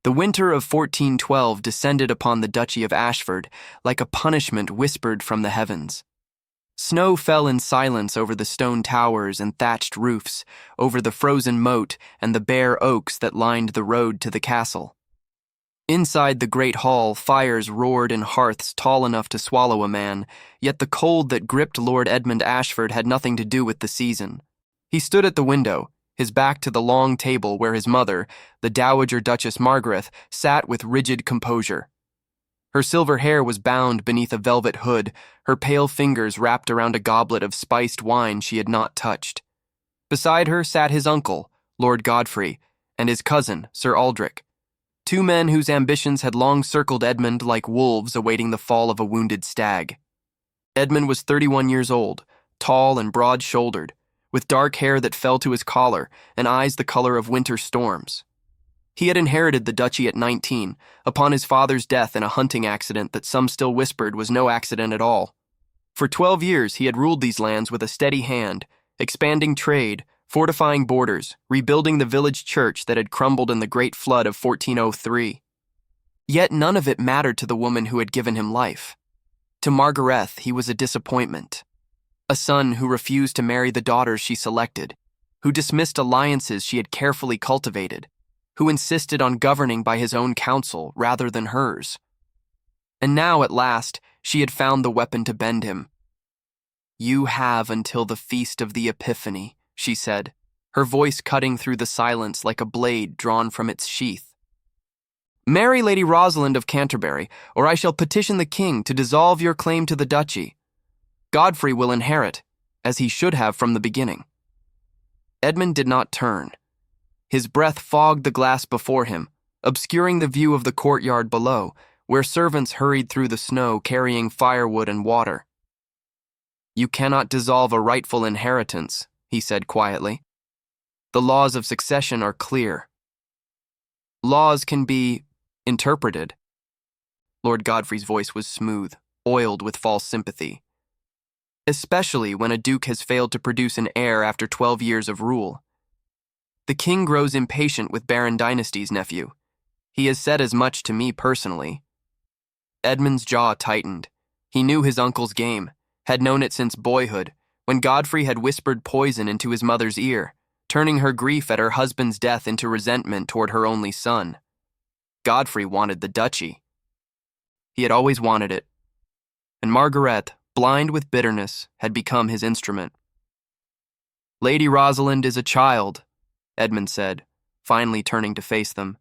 The winter of 1412 descended upon the Duchy of Ashford like a punishment whispered from the heavens. Snow fell in silence over the stone towers and thatched roofs, over the frozen moat and the bare oaks that lined the road to the castle. Inside the great hall, fires roared in hearths tall enough to swallow a man, yet the cold that gripped Lord Edmund Ashford had nothing to do with the season. He stood at the window, his back to the long table where his mother, the Dowager Duchess Margaret, sat with rigid composure. Her silver hair was bound beneath a velvet hood, her pale fingers wrapped around a goblet of spiced wine she had not touched. Beside her sat his uncle, Lord Godfrey, and his cousin, Sir Aldrich, two men whose ambitions had long circled Edmund like wolves awaiting the fall of a wounded stag. Edmund was 31 years old, tall and broad-shouldered, with dark hair that fell to his collar and eyes the color of winter storms. He had inherited the duchy at 19, upon his father's death in a hunting accident that some still whispered was no accident at all. For 12 years he had ruled these lands with a steady hand, expanding trade, fortifying borders, rebuilding the village church that had crumbled in the great flood of 1403. Yet none of it mattered to the woman who had given him life. To Margaret he was a disappointment. A son who refused to marry the daughters she selected, who dismissed alliances she had carefully cultivated, who insisted on governing by his own counsel rather than hers. And now, at last, she had found the weapon to bend him. "You have until the feast of the Epiphany," she said, her voice cutting through the silence like a blade drawn from its sheath. "Marry Lady Rosalind of Canterbury, or I shall petition the king to dissolve your claim to the duchy. Godfrey will inherit, as he should have from the beginning." Edmund did not turn. His breath fogged the glass before him, obscuring the view of the courtyard below, where servants hurried through the snow carrying firewood and water. "You cannot dissolve a rightful inheritance," he said quietly. "The laws of succession are clear. Laws can be interpreted." Lord Godfrey's voice was smooth, oiled with false sympathy. "Especially when a duke has failed to produce an heir after 12 years of rule. The king grows impatient with Baron Dynasty's nephew. He has said as much to me personally." Edmund's jaw tightened. He knew his uncle's game, had known it since boyhood, when Godfrey had whispered poison into his mother's ear, turning her grief at her husband's death into resentment toward her only son. Godfrey wanted the duchy. He had always wanted it. And Margaret, blind with bitterness, had become his instrument. "Lady Rosalind is a child," Edmund said, finally turning to face them.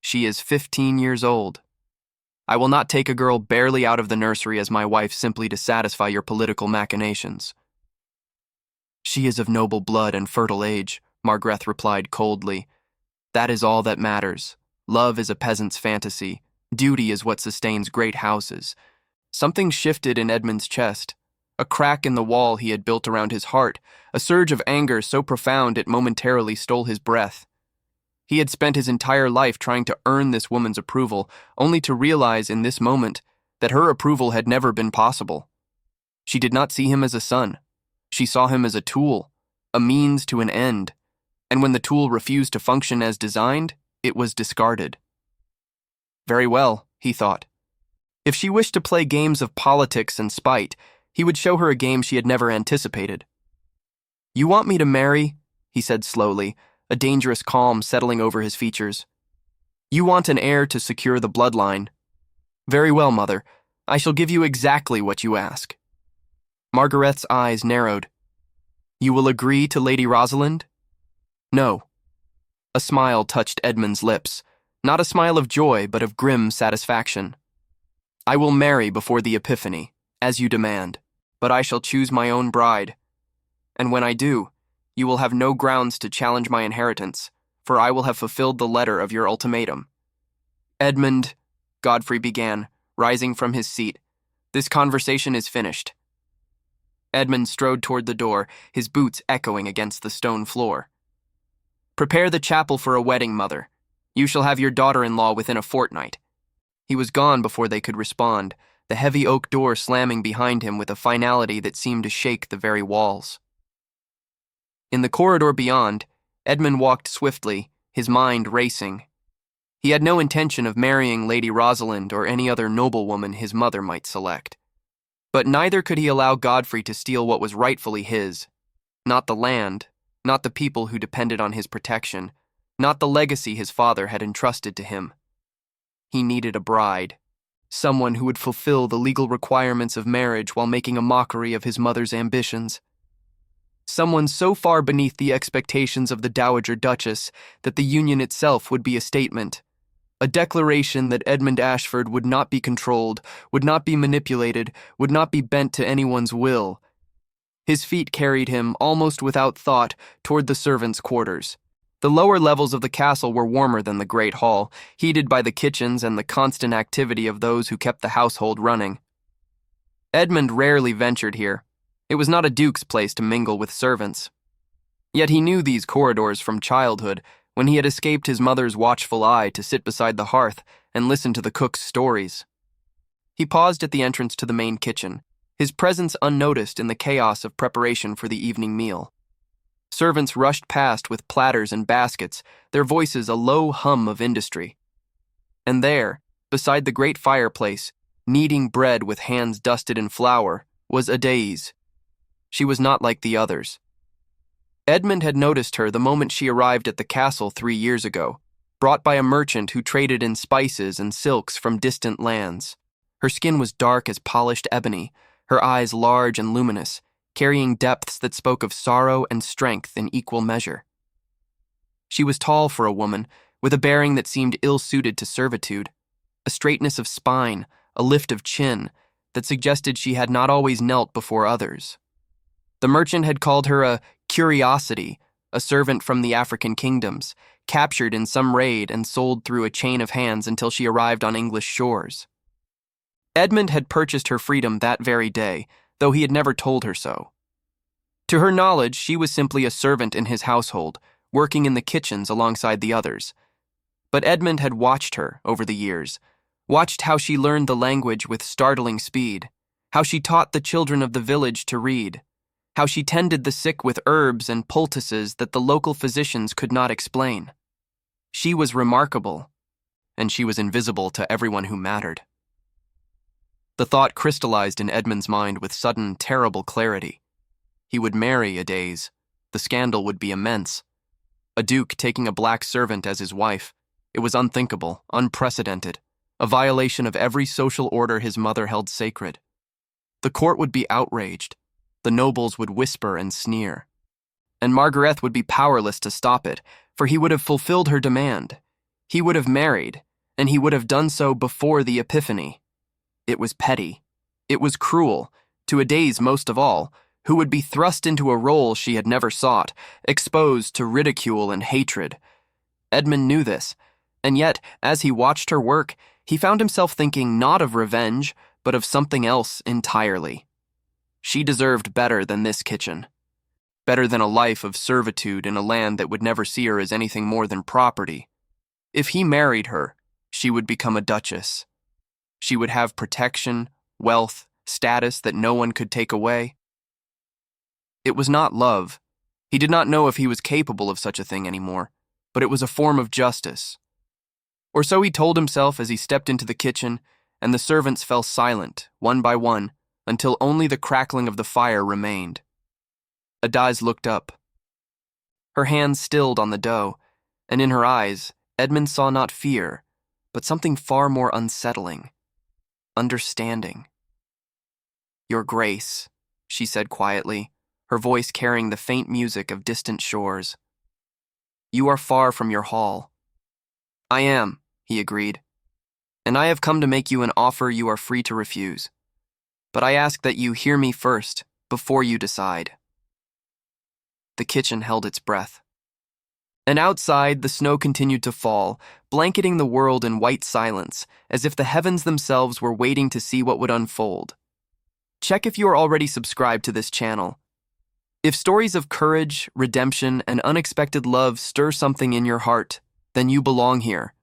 "She is 15 years old. I will not take a girl barely out of the nursery as my wife simply to satisfy your political machinations." "She is of noble blood and fertile age," Margaret replied coldly. "That is all that matters. Love is a peasant's fantasy. Duty is what sustains great houses." Something shifted in Edmund's chest. A crack in the wall he had built around his heart, a surge of anger so profound it momentarily stole his breath. He had spent his entire life trying to earn this woman's approval, only to realize in this moment that her approval had never been possible. She did not see him as a son. She saw him as a tool, a means to an end, and when the tool refused to function as designed, it was discarded. Very well, he thought. If she wished to play games of politics and spite, he would show her a game she had never anticipated. "You want me to marry?" he said slowly, a dangerous calm settling over his features. "You want an heir to secure the bloodline. Very well, mother. I shall give you exactly what you ask." Margaret's eyes narrowed. "You will agree to Lady Rosalind?" "No." A smile touched Edmund's lips, not a smile of joy but of grim satisfaction. "I will marry before the Epiphany, as you demand, but I shall choose my own bride. And when I do, you will have no grounds to challenge my inheritance, for I will have fulfilled the letter of your ultimatum." "Edmund," Godfrey began, rising from his seat, "this conversation is finished." Edmund strode toward the door, his boots echoing against the stone floor. "Prepare the chapel for a wedding, mother. You shall have your daughter-in-law within a fortnight." He was gone before they could respond, the heavy oak door slamming behind him with a finality that seemed to shake the very walls. In the corridor beyond, Edmund walked swiftly, his mind racing. He had no intention of marrying Lady Rosalind or any other noblewoman his mother might select. But neither could he allow Godfrey to steal what was rightfully his. Not the land, not the people who depended on his protection, not the legacy his father had entrusted to him. He needed a bride, someone who would fulfill the legal requirements of marriage while making a mockery of his mother's ambitions. Someone so far beneath the expectations of the Dowager Duchess that the union itself would be a statement, a declaration that Edmund Ashford would not be controlled, would not be manipulated, would not be bent to anyone's will. His feet carried him, almost without thought, toward the servants' quarters. The lower levels of the castle were warmer than the great hall, heated by the kitchens and the constant activity of those who kept the household running. Edmund rarely ventured here. It was not a duke's place to mingle with servants. Yet he knew these corridors from childhood, when he had escaped his mother's watchful eye to sit beside the hearth and listen to the cook's stories. He paused at the entrance to the main kitchen, his presence unnoticed in the chaos of preparation for the evening meal. Servants rushed past with platters and baskets, their voices a low hum of industry. And there, beside the great fireplace, kneading bread with hands dusted in flour, was Adèle. She was not like the others. Edmund had noticed her the moment she arrived at the castle 3 years ago, brought by a merchant who traded in spices and silks from distant lands. Her skin was dark as polished ebony, her eyes large and luminous, carrying depths that spoke of sorrow and strength in equal measure. She was tall for a woman, with a bearing that seemed ill-suited to servitude, a straightness of spine, a lift of chin, that suggested she had not always knelt before others. The merchant had called her a curiosity, a servant from the African kingdoms, captured in some raid and sold through a chain of hands until she arrived on English shores. Edmund had purchased her freedom that very day, though he had never told her so. To her knowledge, she was simply a servant in his household, working in the kitchens alongside the others. But Edmund had watched her over the years, watched how she learned the language with startling speed, how she taught the children of the village to read, how she tended the sick with herbs and poultices that the local physicians could not explain. She was remarkable, and she was invisible to everyone who mattered. The thought crystallized in Edmund's mind with sudden, terrible clarity. He would marry Adèle. The scandal would be immense. A duke taking a black servant as his wife. It was unthinkable, unprecedented, a violation of every social order his mother held sacred. The court would be outraged. The nobles would whisper and sneer. And Margaret would be powerless to stop it, for he would have fulfilled her demand. He would have married, and he would have done so before the Epiphany. It was petty. It was cruel, to Adèle most of all, who would be thrust into a role she had never sought, exposed to ridicule and hatred. Edmund knew this, and yet, as he watched her work, he found himself thinking not of revenge, but of something else entirely. She deserved better than this kitchen. Better than a life of servitude in a land that would never see her as anything more than property. If he married her, she would become a duchess. She would have protection, wealth, status that no one could take away. It was not love. He did not know if he was capable of such a thing anymore, but it was a form of justice. Or so he told himself as he stepped into the kitchen, and the servants fell silent, one by one, until only the crackling of the fire remained. Adèle looked up. Her hands stilled on the dough, and in her eyes, Edmund saw not fear, but something far more unsettling. Understanding. "Your Grace," she said quietly, her voice carrying the faint music of distant shores. "You are far from your hall." "I am," he agreed, "and I have come to make you an offer you are free to refuse. But I ask that you hear me first, before you decide." The kitchen held its breath. And outside, the snow continued to fall, blanketing the world in white silence, as if the heavens themselves were waiting to see what would unfold. Check if you are already subscribed to this channel. If stories of courage, redemption, and unexpected love stir something in your heart, then you belong here.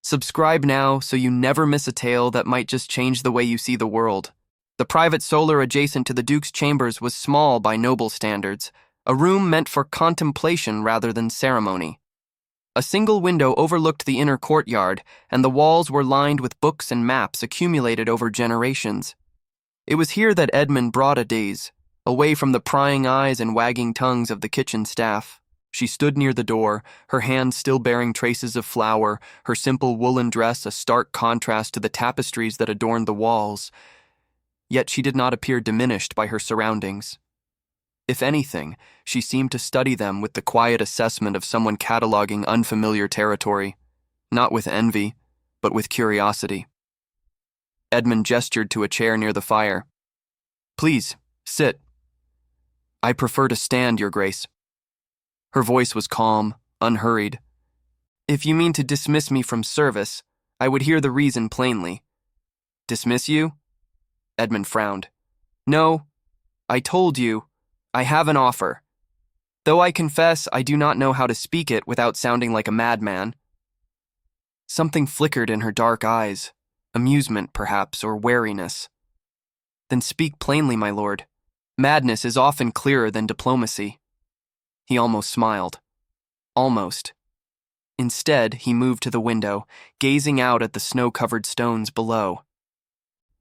Subscribe now so you never miss a tale that might just change the way you see the world. The private solar adjacent to the Duke's chambers was small by noble standards, a room meant for contemplation rather than ceremony. A single window overlooked the inner courtyard, and the walls were lined with books and maps accumulated over generations. It was here that Edmund brought Adèle, away from the prying eyes and wagging tongues of the kitchen staff. She stood near the door, her hands still bearing traces of flour, her simple woolen dress a stark contrast to the tapestries that adorned the walls. Yet she did not appear diminished by her surroundings. If anything, she seemed to study them with the quiet assessment of someone cataloging unfamiliar territory, not with envy, but with curiosity. Edmund gestured to a chair near the fire. "Please, sit." "I prefer to stand, Your Grace." Her voice was calm, unhurried. "If you mean to dismiss me from service, I would hear the reason plainly." "Dismiss you?" Edmund frowned. "No, I told you, I have an offer. Though I confess I do not know how to speak it without sounding like a madman." Something flickered in her dark eyes, amusement perhaps, or wariness. "Then speak plainly, my lord. Madness is often clearer than diplomacy." He almost smiled. Almost. Instead, he moved to the window, gazing out at the snow-covered stones below.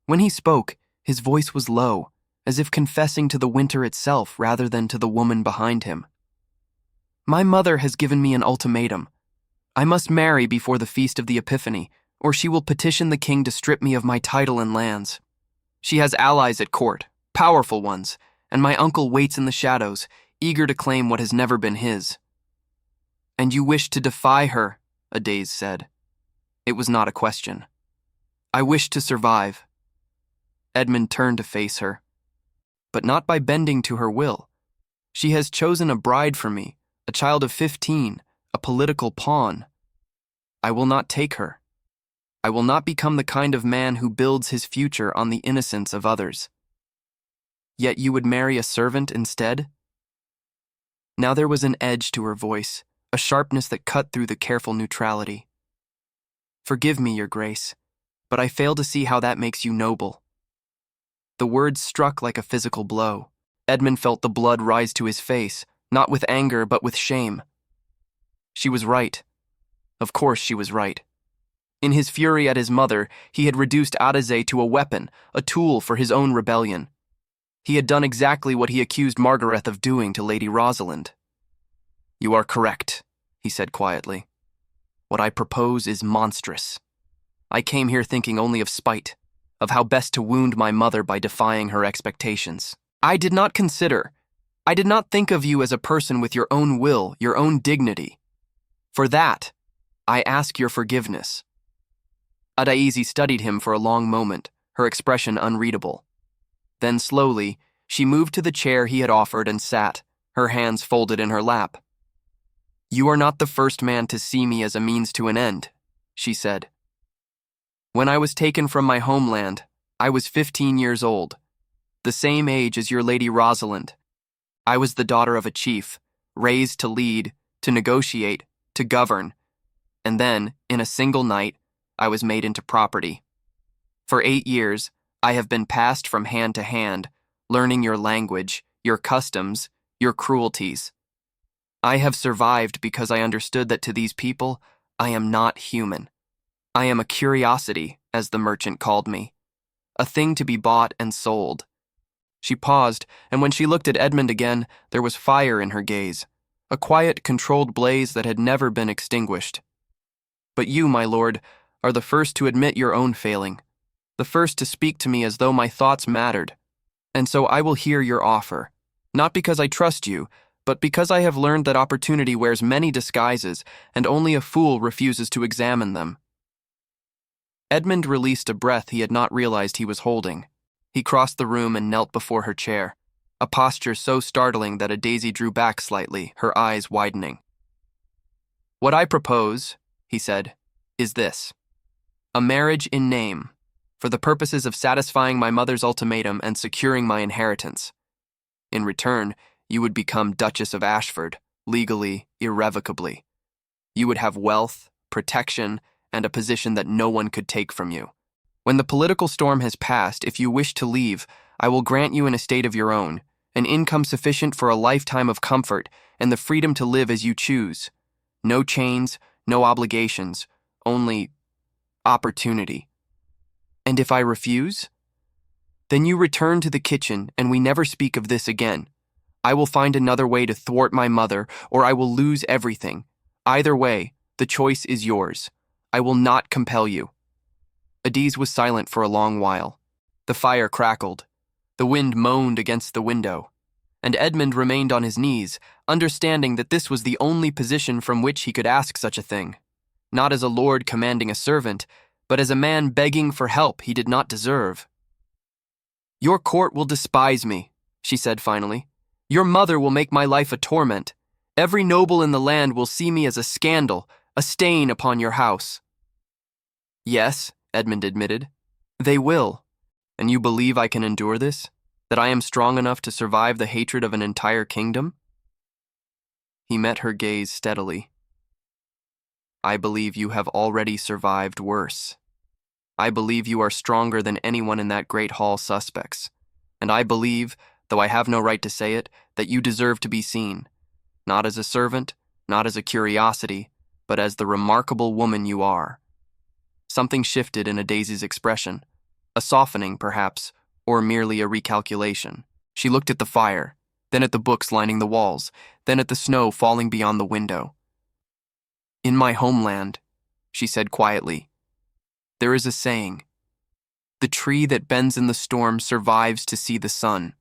When he spoke, his voice was low, as if confessing to the winter itself rather than to the woman behind him. "My mother has given me an ultimatum. I must marry before the Feast of the Epiphany, or she will petition the king to strip me of my title and lands. She has allies at court, powerful ones, and my uncle waits in the shadows, eager to claim what has never been his." "And you wish to defy her," Adèle said. It was not a question. "I wish to survive." Edmund turned to face her. "But not by bending to her will. She has chosen a bride for me, a child of 15, a political pawn. I will not take her. I will not become the kind of man who builds his future on the innocence of others." "Yet you would marry a servant instead?" Now there was an edge to her voice, a sharpness that cut through the careful neutrality. "Forgive me, Your Grace, but I fail to see how that makes you noble." The words struck like a physical blow. Edmund felt the blood rise to his face, not with anger but with shame. She was right. Of course she was right. In his fury at his mother, he had reduced Adèle to a weapon, a tool for his own rebellion. He had done exactly what he accused Margaret of doing to Lady Rosalind. "You are correct," he said quietly. "What I propose is monstrous. I came here thinking only of spite, of how best to wound my mother by defying her expectations. I did not think of you as a person with your own will, your own dignity. For that, I ask your forgiveness." Adèle studied him for a long moment, her expression unreadable. Then slowly, she moved to the chair he had offered and sat, her hands folded in her lap. "You are not the first man to see me as a means to an end," she said. "When I was taken from my homeland, I was 15 years old, the same age as your Lady Rosalind. I was the daughter of a chief, raised to lead, to negotiate, to govern, and then, in a single night, I was made into property. For 8 years, I have been passed from hand to hand, learning your language, your customs, your cruelties. I have survived because I understood that to these people, I am not human. I am a curiosity, as the merchant called me, a thing to be bought and sold." She paused, and when she looked at Edmund again, there was fire in her gaze, a quiet, controlled blaze that had never been extinguished. "But you, my lord, are the first to admit your own failing, the first to speak to me as though my thoughts mattered. And so I will hear your offer, not because I trust you, but because I have learned that opportunity wears many disguises, and only a fool refuses to examine them." Edmund released a breath he had not realized he was holding. He crossed the room and knelt before her chair, a posture so startling that Adèle drew back slightly, her eyes widening. "What I propose," he said, "is this: a marriage in name, for the purposes of satisfying my mother's ultimatum and securing my inheritance. In return, you would become Duchess of Ashford, legally, irrevocably. You would have wealth, protection, and a position that no one could take from you. When the political storm has passed, if you wish to leave, I will grant you an estate of your own, an income sufficient for a lifetime of comfort, and the freedom to live as you choose. No chains, no obligations, only opportunity. And if I refuse? Then you return to the kitchen and we never speak of this again. I will find another way to thwart my mother, or I will lose everything. Either way, the choice is yours. I will not compel you. Adiz was silent for a long while. The fire crackled. The wind moaned against the window. And Edmund remained on his knees, understanding that this was the only position from which he could ask such a thing. Not as a lord commanding a servant, but as a man begging for help he did not deserve. "Your court will despise me," she said finally. "Your mother will make my life a torment. Every noble in the land will see me as a scandal, a stain upon your house." "Yes," Edmund admitted, "they will. And you believe I can endure this? That I am strong enough to survive the hatred of an entire kingdom?" He met her gaze steadily. "I believe you have already survived worse. I believe you are stronger than anyone in that great hall suspects. And I believe, though I have no right to say it, that you deserve to be seen. Not as a servant, not as a curiosity, but as the remarkable woman you are." Something shifted in Adaisy's expression. A softening, perhaps, or merely a recalculation. She looked at the fire, then at the books lining the walls, then at the snow falling beyond the window. "In my homeland," she said quietly, "there is a saying. The tree that bends in the storm survives to see the sun.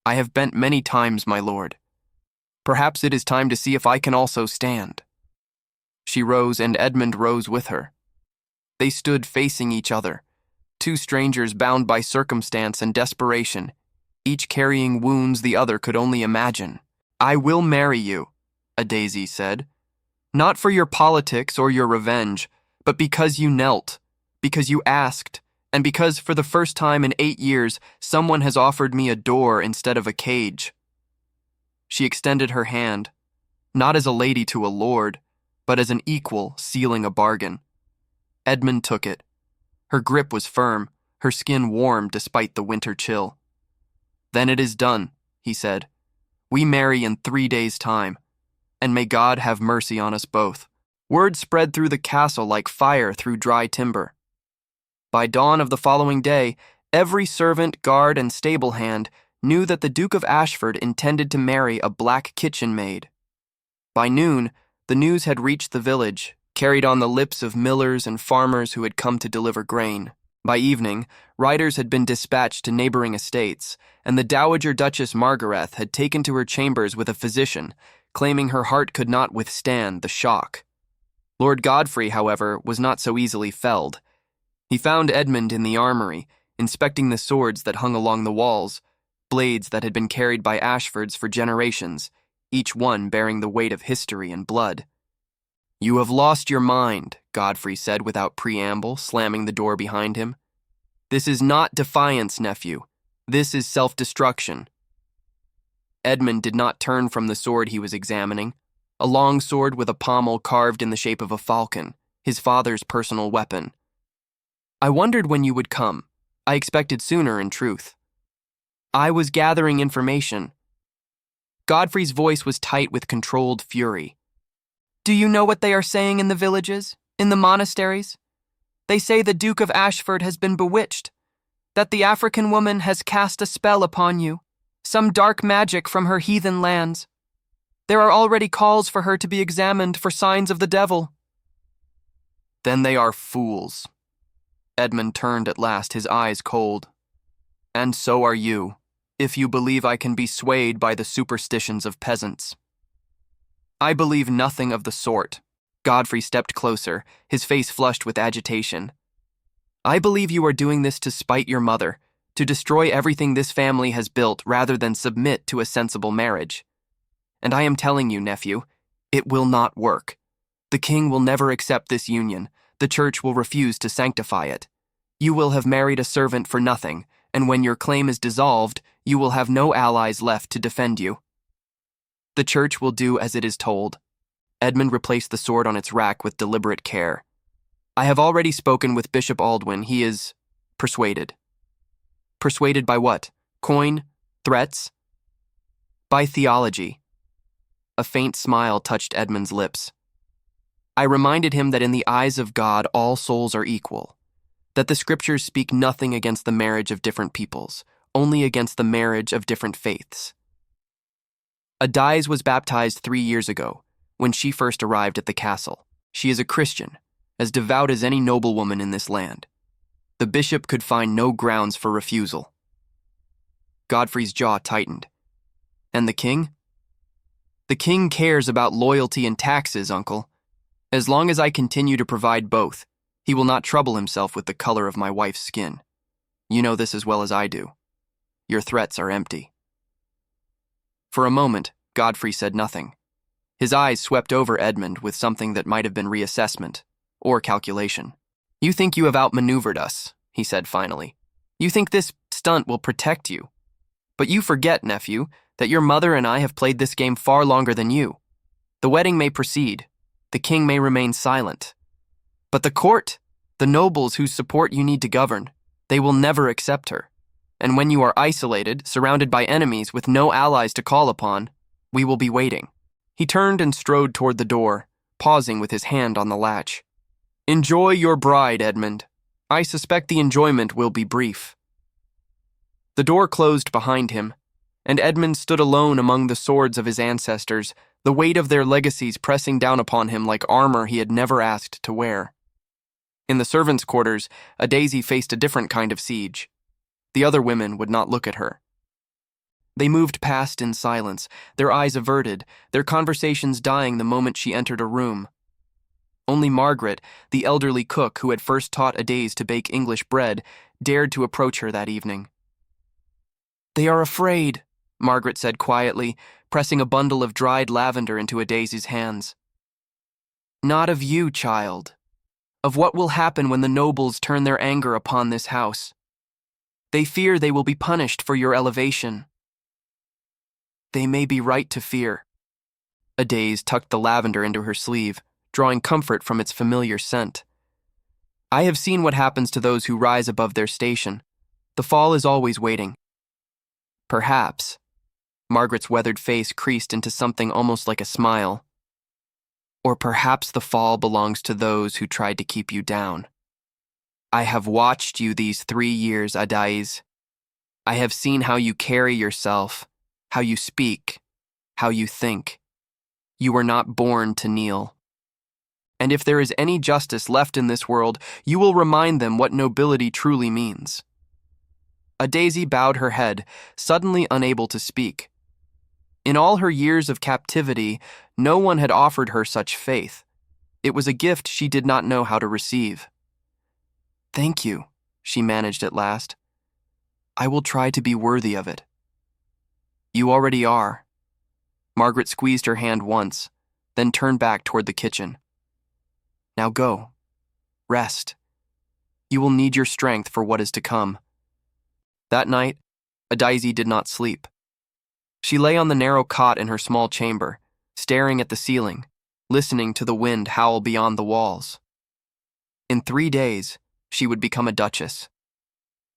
I have bent many times, my lord. Perhaps it is time to see if I can also stand." She rose, and Edmund rose with her. They stood facing each other, two strangers bound by circumstance and desperation, each carrying wounds the other could only imagine. "I will marry you," Adaisy said. "Not for your politics or your revenge, but because you knelt, because you asked, and because for the first time in 8 years, someone has offered me a door instead of a cage." She extended her hand, not as a lady to a lord, but as an equal sealing a bargain. Edmund took it. Her grip was firm, her skin warm despite the winter chill. "Then it is done," he said. "We marry in 3 days' time, and may God have mercy on us both." Word spread through the castle like fire through dry timber. By dawn of the following day, every servant, guard, and stable hand knew that the Duke of Ashford intended to marry a black kitchen maid. By noon, the news had reached the village, carried on the lips of millers and farmers who had come to deliver grain. By evening, riders had been dispatched to neighboring estates, and the Dowager Duchess Margaret had taken to her chambers with a physician, claiming her heart could not withstand the shock. Lord Godfrey, however, was not so easily felled. He found Edmund in the armory, inspecting the swords that hung along the walls, blades that had been carried by Ashfords for generations, each one bearing the weight of history and blood. "You have lost your mind," Godfrey said without preamble, slamming the door behind him. "This is not defiance, nephew. This is self-destruction." Edmund did not turn from the sword he was examining, a long sword with a pommel carved in the shape of a falcon, his father's personal weapon. "I wondered when you would come. I expected sooner, in truth. I was gathering information." Godfrey's voice was tight with controlled fury. "Do you know what they are saying in the villages, in the monasteries? They say the Duke of Ashford has been bewitched, that the African woman has cast a spell upon you, some dark magic from her heathen lands. There are already calls for her to be examined for signs of the devil." "Then they are fools." Edmund turned at last, his eyes cold. "And so are you, if you believe I can be swayed by the superstitions of peasants." "I believe nothing of the sort." Godfrey stepped closer, his face flushed with agitation. "I believe you are doing this to spite your mother, to destroy everything this family has built rather than submit to a sensible marriage. And I am telling you, nephew, it will not work. The king will never accept this union. The church will refuse to sanctify it. You will have married a servant for nothing, and when your claim is dissolved, you will have no allies left to defend you. The church will do as it is told." Edmund replaced the sword on its rack with deliberate care. "I have already spoken with Bishop Aldwin. He is persuaded." "Persuaded by what? Coin? Threats?" "By theology." A faint smile touched Edmund's lips. I reminded him that in the eyes of God all souls are equal, that the scriptures speak nothing against the marriage of different peoples, only against the marriage of different faiths. Adais was baptized 3 years ago, when she first arrived at the castle. She is a Christian, as devout as any noblewoman in this land. The bishop could find no grounds for refusal. Godfrey's jaw tightened. And the king? The king cares about loyalty and taxes, uncle. As long as I continue to provide both, he will not trouble himself with the color of my wife's skin. You know this as well as I do. Your threats are empty. For a moment, Godfrey said nothing. His eyes swept over Edmund with something that might have been reassessment or calculation. You think you have outmaneuvered us, he said finally. You think this stunt will protect you. But you forget, nephew, that your mother and I have played this game far longer than you. The wedding may proceed. The king may remain silent. But the court, the nobles whose support you need to govern, they will never accept her. And when you are isolated, surrounded by enemies with no allies to call upon, we will be waiting. He turned and strode toward the door, pausing with his hand on the latch. Enjoy your bride, Edmund. I suspect the enjoyment will be brief. The door closed behind him, and Edmund stood alone among the swords of his ancestors, the weight of their legacies pressing down upon him like armor he had never asked to wear. In the servants' quarters, Daisy faced a different kind of siege. The other women would not look at her. They moved past in silence, their eyes averted, their conversations dying the moment she entered a room. Only Margaret, the elderly cook who had first taught Adais to bake English bread, dared to approach her that evening. They are afraid, Margaret said quietly, pressing a bundle of dried lavender into Adais's hands. Not of you, child. Of what will happen when the nobles turn their anger upon this house. They fear they will be punished for your elevation. They may be right to fear. Adais tucked the lavender into her sleeve, drawing comfort from its familiar scent. I have seen what happens to those who rise above their station. The fall is always waiting. Perhaps. Margaret's weathered face creased into something almost like a smile. Or perhaps the fall belongs to those who tried to keep you down. I have watched you these 3 years, Adais. I have seen how you carry yourself, how you speak, how you think. You were not born to kneel. And if there is any justice left in this world, you will remind them what nobility truly means. Daisy bowed her head, suddenly unable to speak. In all her years of captivity, no one had offered her such faith. It was a gift she did not know how to receive. Thank you, she managed at last. I will try to be worthy of it. You already are. Margaret squeezed her hand once, then turned back toward the kitchen. Now go. Rest. You will need your strength for what is to come. That night, Adais did not sleep. She lay on the narrow cot in her small chamber, staring at the ceiling, listening to the wind howl beyond the walls. In 3 days, she would become a duchess.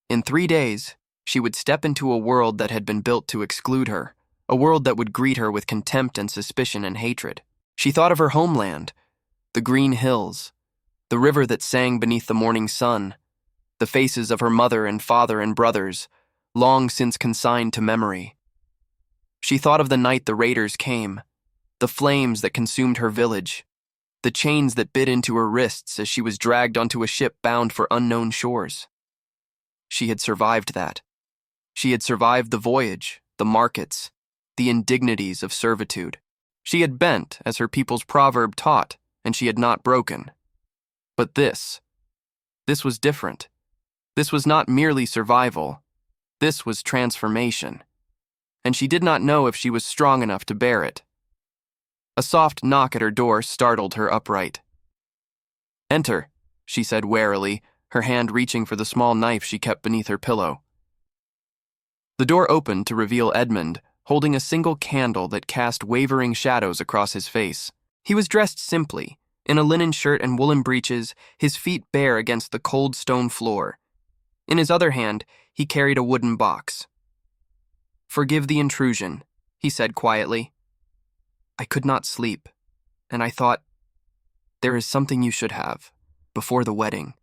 In 3 days, she would step into a world that had been built to exclude her, a world that would greet her with contempt and suspicion and hatred. She thought of her homeland, the green hills, the river that sang beneath the morning sun, the faces of her mother and father and brothers, long since consigned to memory. She thought of the night the raiders came, the flames that consumed her village, the chains that bit into her wrists as she was dragged onto a ship bound for unknown shores. She had survived that. She had survived the voyage, the markets, the indignities of servitude. She had bent, as her people's proverb taught, and she had not broken. But this was different. This was not merely survival. This was transformation. And she did not know if she was strong enough to bear it. A soft knock at her door startled her upright. Enter, she said warily, her hand reaching for the small knife she kept beneath her pillow. The door opened to reveal Edmund, holding a single candle that cast wavering shadows across his face. He was dressed simply, in a linen shirt and woolen breeches, his feet bare against the cold stone floor. In his other hand, he carried a wooden box. Forgive the intrusion, he said quietly. I could not sleep, and I thought, There is something you should have, before the wedding.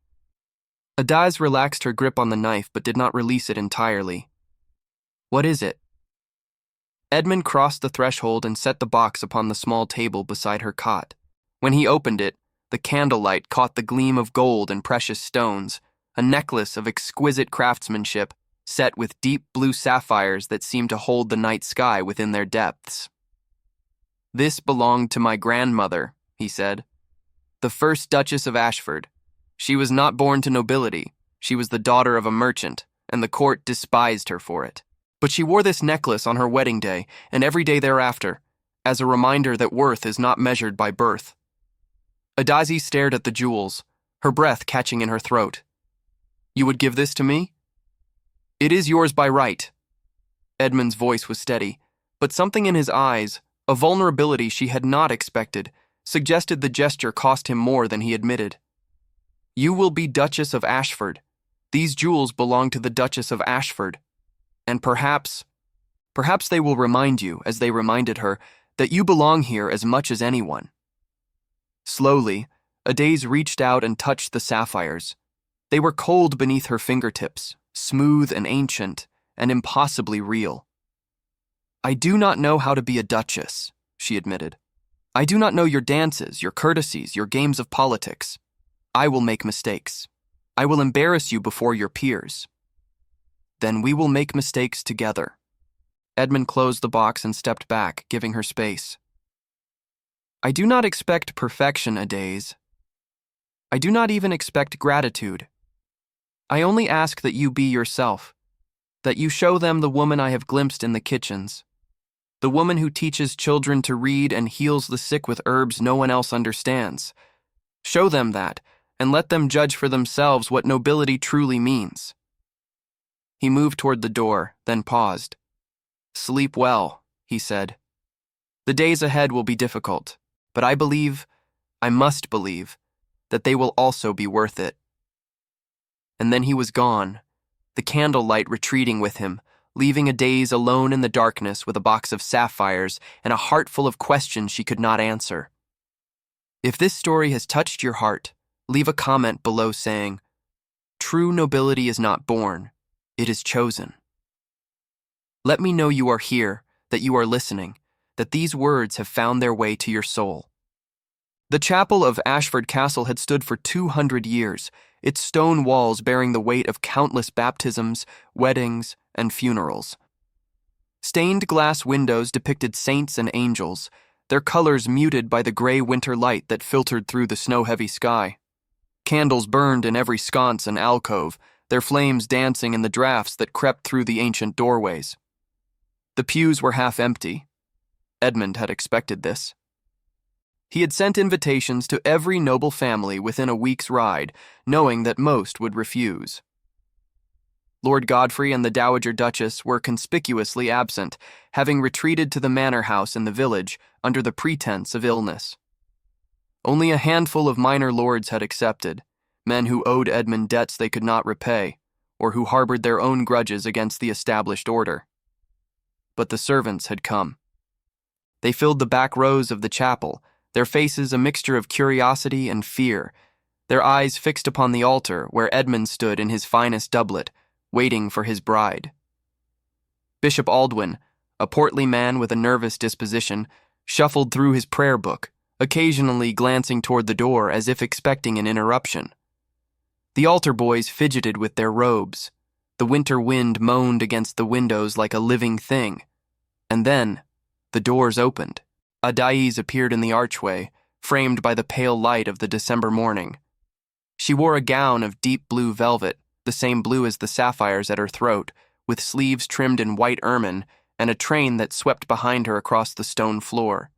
Adaz relaxed her grip on the knife but did not release it entirely. What is it? Edmund crossed the threshold and set the box upon the small table beside her cot. When he opened it, the candlelight caught the gleam of gold and precious stones, a necklace of exquisite craftsmanship, set with deep blue sapphires that seemed to hold the night sky within their depths. This belonged to my grandmother, he said, the first Duchess of Ashford. She was not born to nobility. She was the daughter of a merchant, and the court despised her for it. But she wore this necklace on her wedding day and every day thereafter, as a reminder that worth is not measured by birth. Adazi stared at the jewels, her breath catching in her throat. You would give this to me? It is yours by right. Edmund's voice was steady, but something in his eyes, a vulnerability she had not expected, suggested the gesture cost him more than he admitted. You will be Duchess of Ashford. These jewels belong to the Duchess of Ashford. And perhaps they will remind you, as they reminded her, that you belong here as much as anyone. Slowly, Adaz reached out and touched the sapphires. They were cold beneath her fingertips, smooth and ancient, and impossibly real. I do not know how to be a duchess, she admitted. I do not know your dances, your courtesies, your games of politics. I will make mistakes. I will embarrass you before your peers. Then we will make mistakes together. Edmund closed the box and stepped back, giving her space. I do not expect perfection, Adaz. I do not even expect gratitude. I only ask that you be yourself, that you show them the woman I have glimpsed in the kitchens, the woman who teaches children to read and heals the sick with herbs no one else understands. Show them that, and let them judge for themselves what nobility truly means. He moved toward the door, then paused. Sleep well, he said. The days ahead will be difficult, but I must believe, that they will also be worth it. And then he was gone, the candlelight retreating with him, leaving Adaz alone in the darkness with a box of sapphires and a heart full of questions she could not answer. If this story has touched your heart, leave a comment below saying, True nobility is not born, it is chosen. Let me know you are here, that you are listening, that these words have found their way to your soul. The chapel of Ashford Castle had stood for 200 years, its stone walls bearing the weight of countless baptisms, weddings, and funerals. Stained glass windows depicted saints and angels, their colors muted by the gray winter light that filtered through the snow-heavy sky. Candles burned in every sconce and alcove, their flames dancing in the drafts that crept through the ancient doorways. The pews were half empty. Edmund had expected this. He had sent invitations to every noble family within a week's ride, knowing that most would refuse. Lord Godfrey and the Dowager Duchess were conspicuously absent, having retreated to the manor house in the village under the pretense of illness. Only a handful of minor lords had accepted, men who owed Edmund debts they could not repay, or who harbored their own grudges against the established order. But the servants had come. They filled the back rows of the chapel, their faces a mixture of curiosity and fear, their eyes fixed upon the altar where Edmund stood in his finest doublet, waiting for his bride. Bishop Aldwin, a portly man with a nervous disposition, shuffled through his prayer book, occasionally glancing toward the door as if expecting an interruption. The altar boys fidgeted with their robes. The winter wind moaned against the windows like a living thing. And then, the doors opened. Adaz appeared in the archway, framed by the pale light of the December morning. She wore a gown of deep blue velvet, the same blue as the sapphires at her throat, with sleeves trimmed in white ermine and a train that swept behind her across the stone floor.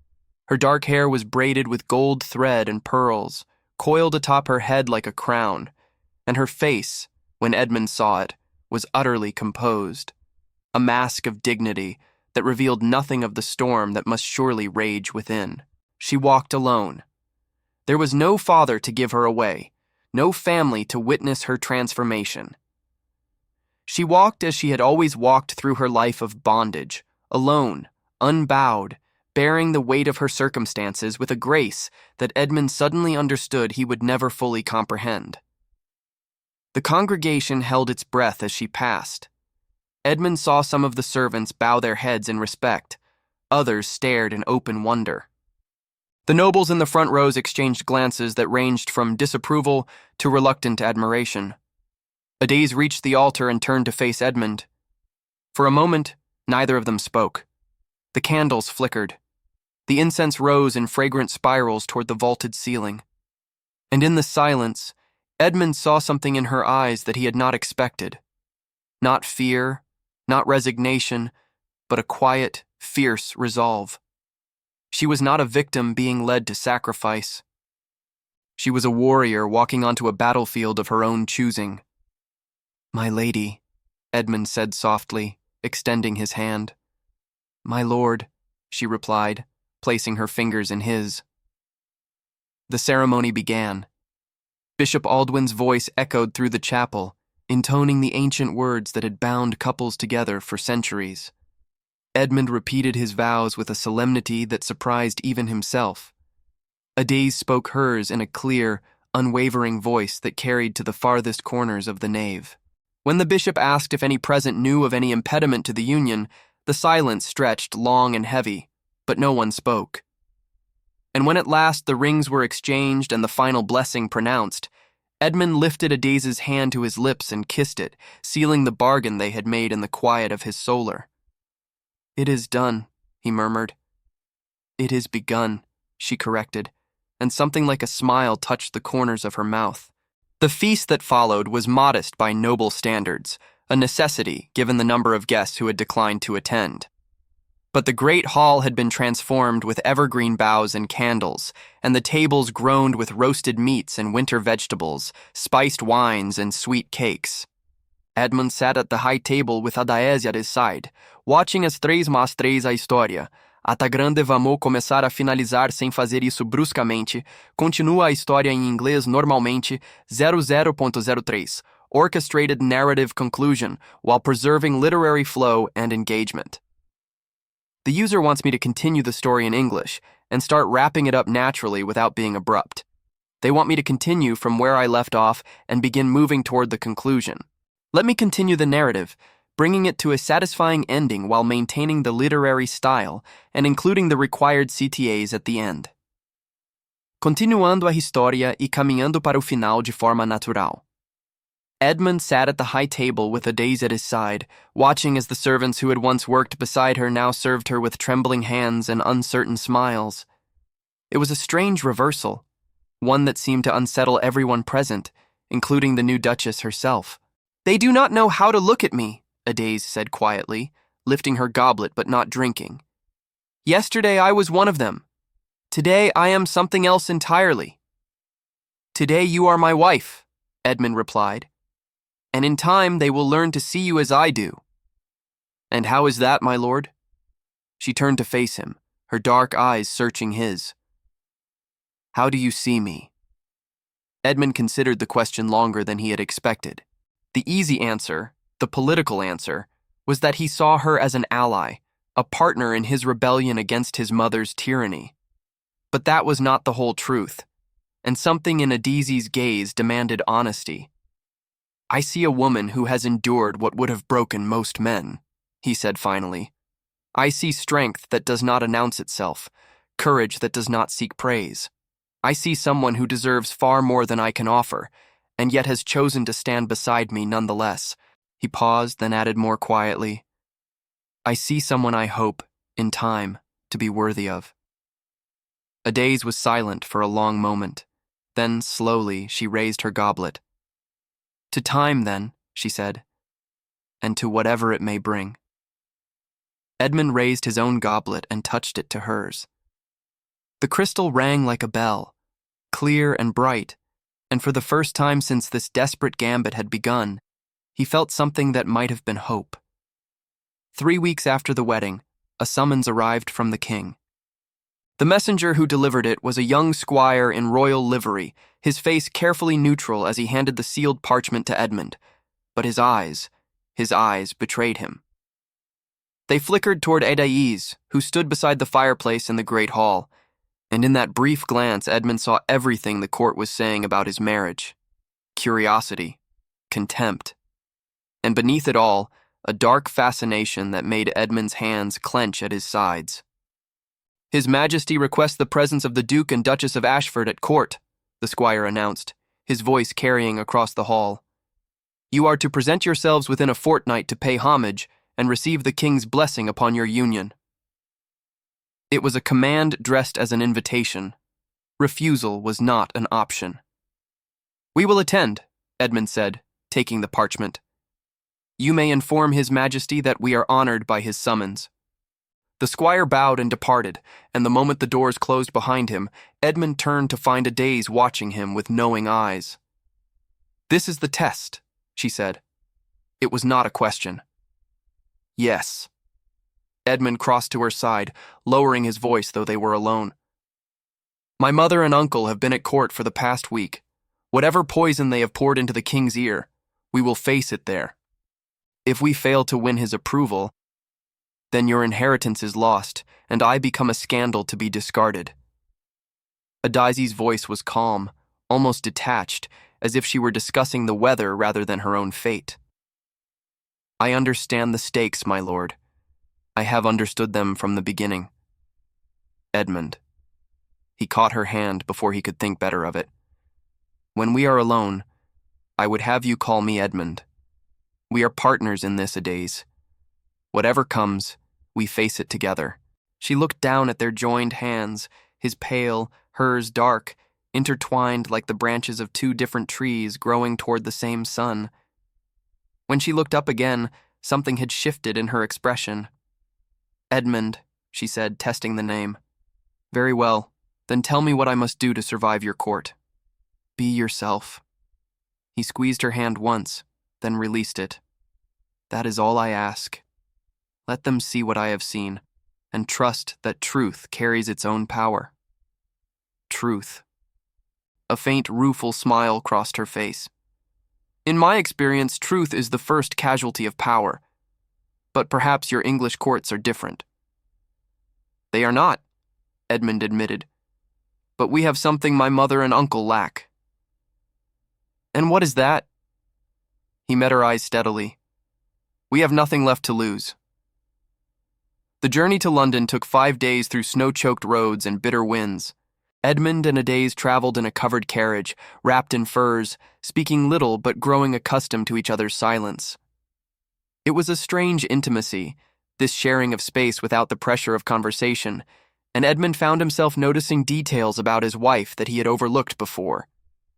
Her dark hair was braided with gold thread and pearls, coiled atop her head like a crown, and her face, when Edmund saw it, was utterly composed, a mask of dignity that revealed nothing of the storm that must surely rage within. She walked alone. There was no father to give her away, no family to witness her transformation. She walked as she had always walked through her life of bondage, alone, unbowed, bearing the weight of her circumstances with a grace that Edmund suddenly understood he would never fully comprehend. The congregation held its breath as she passed. Edmund saw some of the servants bow their heads in respect. Others stared in open wonder. The nobles in the front rows exchanged glances that ranged from disapproval to reluctant admiration. Adès reached the altar and turned to face Edmund. For a moment, neither of them spoke. The candles flickered. The incense rose in fragrant spirals toward the vaulted ceiling. And in the silence, Edmund saw something in her eyes that he had not expected. Not fear, not resignation, but a quiet, fierce resolve. She was not a victim being led to sacrifice. She was a warrior walking onto a battlefield of her own choosing. "My lady," Edmund said softly, extending his hand. "My lord," she replied, placing her fingers in his. The ceremony began. Bishop Aldwin's voice echoed through the chapel, intoning the ancient words that had bound couples together for centuries. Edmund repeated his vows with a solemnity that surprised even himself. Adès spoke hers in a clear, unwavering voice that carried to the farthest corners of the nave. When the bishop asked if any present knew of any impediment to the union, the silence stretched long and heavy, but no one spoke. And when at last the rings were exchanged and the final blessing pronounced, Edmund lifted Adès's hand to his lips and kissed it, sealing the bargain they had made in the quiet of his solar. "It is done," he murmured. "It is begun," she corrected, and something like a smile touched the corners of her mouth. The feast that followed was modest by noble standards, a necessity given the number of guests who had declined to attend. But the great hall had been transformed with evergreen boughs and candles, and the tables groaned with roasted meats and winter vegetables, spiced wines and sweet cakes. Edmund sat at the high table with Adès at his side, watching as 3+3 a história. Ata grande vamos começar a finalizar sem fazer isso bruscamente. Continua a história em inglês normalmente, 00.03. Orchestrated narrative conclusion, while preserving literary flow and engagement. The user wants me to continue the story in English and start wrapping it up naturally without being abrupt. They want me to continue from where I left off and begin moving toward the conclusion. Let me continue the narrative, bringing it to a satisfying ending while maintaining the literary style and including the required CTAs at the end. Continuando a história e caminhando para o final de forma natural. Edmund sat at the high table with Adès at his side, watching as the servants who had once worked beside her now served her with trembling hands and uncertain smiles. It was a strange reversal, one that seemed to unsettle everyone present, including the new Duchess herself. "They do not know how to look at me," Adès said quietly, lifting her goblet but not drinking. "Yesterday I was one of them. Today I am something else entirely." "Today you are my wife," Edmund replied. "And in time they will learn to see you as I do." "And how is that, my lord?" She turned to face him, her dark eyes searching his. "How do you see me?" Edmund considered the question longer than he had expected. The easy answer, the political answer, was that he saw her as an ally, a partner in his rebellion against his mother's tyranny. But that was not the whole truth, and something in Adès's gaze demanded honesty. "I see a woman who has endured what would have broken most men," he said finally. "I see strength that does not announce itself, courage that does not seek praise. I see someone who deserves far more than I can offer, and yet has chosen to stand beside me nonetheless." He paused, then added more quietly, "I see someone I hope, in time, to be worthy of." Adès was silent for a long moment. Then, slowly, she raised her goblet. "To time, then," she said, "and to whatever it may bring." Edmund raised his own goblet and touched it to hers. The crystal rang like a bell, clear and bright, and for the first time since this desperate gambit had begun, he felt something that might have been hope. 3 weeks after the wedding, a summons arrived from the king. The messenger who delivered it was a young squire in royal livery, his face carefully neutral as he handed the sealed parchment to Edmund. But his eyes betrayed him. They flickered toward Edais, who stood beside the fireplace in the great hall, and in that brief glance Edmund saw everything the court was saying about his marriage. Curiosity, contempt, and beneath it all, a dark fascination that made Edmund's hands clench at his sides. "His Majesty requests the presence of the Duke and Duchess of Ashford at court," the squire announced, his voice carrying across the hall. "You are to present yourselves within a fortnight to pay homage and receive the king's blessing upon your union." It was a command dressed as an invitation. Refusal was not an option. "We will attend," Edmund said, taking the parchment. "You may inform His Majesty that we are honored by his summons." The squire bowed and departed, and the moment the doors closed behind him, Edmund turned to find Edais watching him with knowing eyes. "This is the test," she said. It was not a question. "Yes." Edmund crossed to her side, lowering his voice though they were alone. "My mother and uncle have been at court for the past week. Whatever poison they have poured into the king's ear, we will face it there. If we fail to win his approval, then your inheritance is lost, and I become a scandal to be discarded." Edais' voice was calm, almost detached, as if she were discussing the weather rather than her own fate. "I understand the stakes, my lord. I have understood them from the beginning." "Edmund." He caught her hand before he could think better of it. "When we are alone, I would have you call me Edmund. We are partners in this, Edais. Whatever comes, we face it together." She looked down at their joined hands, his pale, hers dark, intertwined like the branches of two different trees growing toward the same sun. When she looked up again, something had shifted in her expression. "Edmund," she said, testing the name. "Very well, then tell me what I must do to survive your court." "Be yourself." He squeezed her hand once, then released it. "That is all I ask. Let them see what I have seen, and trust that truth carries its own power." Truth. A faint, rueful smile crossed her face. "In my experience, truth is the first casualty of power. But perhaps your English courts are different." "They are not," Edmund admitted. "But we have something my mother and uncle lack." "And what is that?" He met her eyes steadily. "We have nothing left to lose." The journey to London took 5 days through snow-choked roads and bitter winds. Edmund and Edais traveled in a covered carriage, wrapped in furs, speaking little but growing accustomed to each other's silence. It was a strange intimacy, this sharing of space without the pressure of conversation, and Edmund found himself noticing details about his wife that he had overlooked before.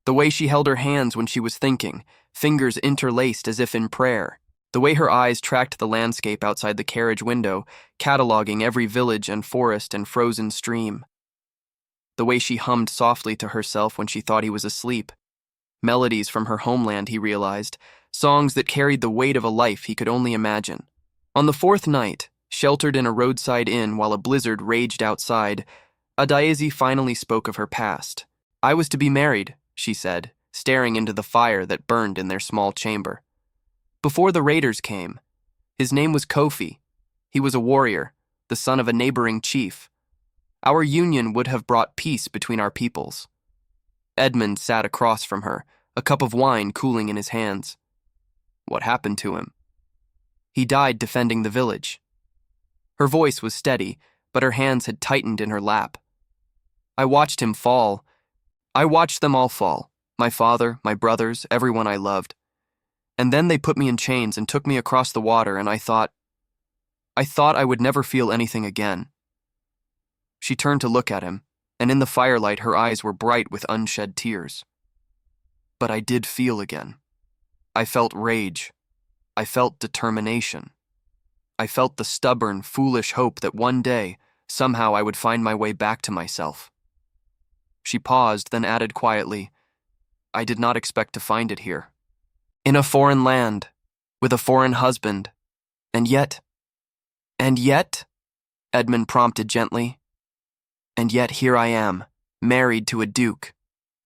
The way she held her hands when she was thinking, fingers interlaced as if in prayer. The way her eyes tracked the landscape outside the carriage window, cataloging every village and forest and frozen stream. The way she hummed softly to herself when she thought he was asleep. Melodies from her homeland, he realized, songs that carried the weight of a life he could only imagine. On the 4th night, sheltered in a roadside inn while a blizzard raged outside, Edais finally spoke of her past. "I was to be married," she said, staring into the fire that burned in their small chamber. "Before the raiders came. His name was Kofi. He was a warrior, the son of a neighboring chief. Our union would have brought peace between our peoples." Edmund sat across from her, a cup of wine cooling in his hands. "What happened to him?" "He died defending the village." Her voice was steady, but her hands had tightened in her lap. "I watched him fall. I watched them all fall. My father, my brothers, everyone I loved. And then they put me in chains and took me across the water, and I thought I would never feel anything again." She turned to look at him, and in the firelight her eyes were bright with unshed tears. "But I did feel again. I felt rage. I felt determination. I felt the stubborn, foolish hope that one day, somehow I would find my way back to myself." She paused, then added quietly, "I did not expect to find it here. In a foreign land, with a foreign husband, and yet, Edmund prompted gently, "and yet here I am, married to a duke,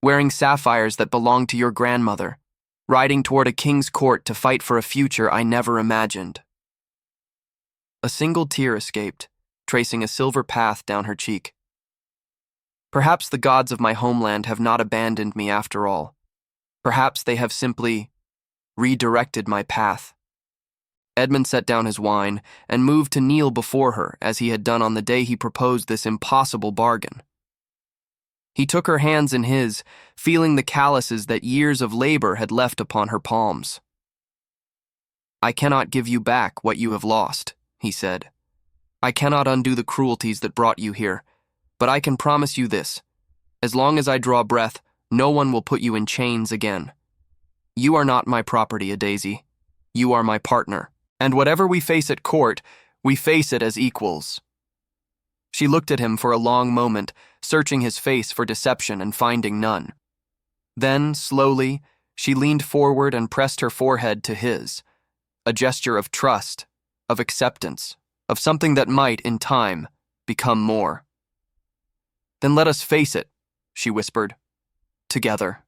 wearing sapphires that belonged to your grandmother, riding toward a king's court to fight for a future I never imagined." A single tear escaped, tracing a silver path down her cheek. Perhaps the gods of my homeland have not abandoned me after all. Perhaps they have simply redirected my path. Edmund set down his wine and moved to kneel before her as he had done on the day he proposed this impossible bargain. He took her hands in his, feeling the calluses that years of labor had left upon her palms. "I cannot give you back what you have lost," he said. "I cannot undo the cruelties that brought you here, but I can promise you this. As long as I draw breath, no one will put you in chains again. You are not my property, Adaisy. You are my partner, and whatever we face at court, we face it as equals." She looked at him for a long moment, searching his face for deception and finding none. Then, slowly, she leaned forward and pressed her forehead to his, a gesture of trust, of acceptance, of something that might, in time, become more. "Then let us face it," she whispered, "together."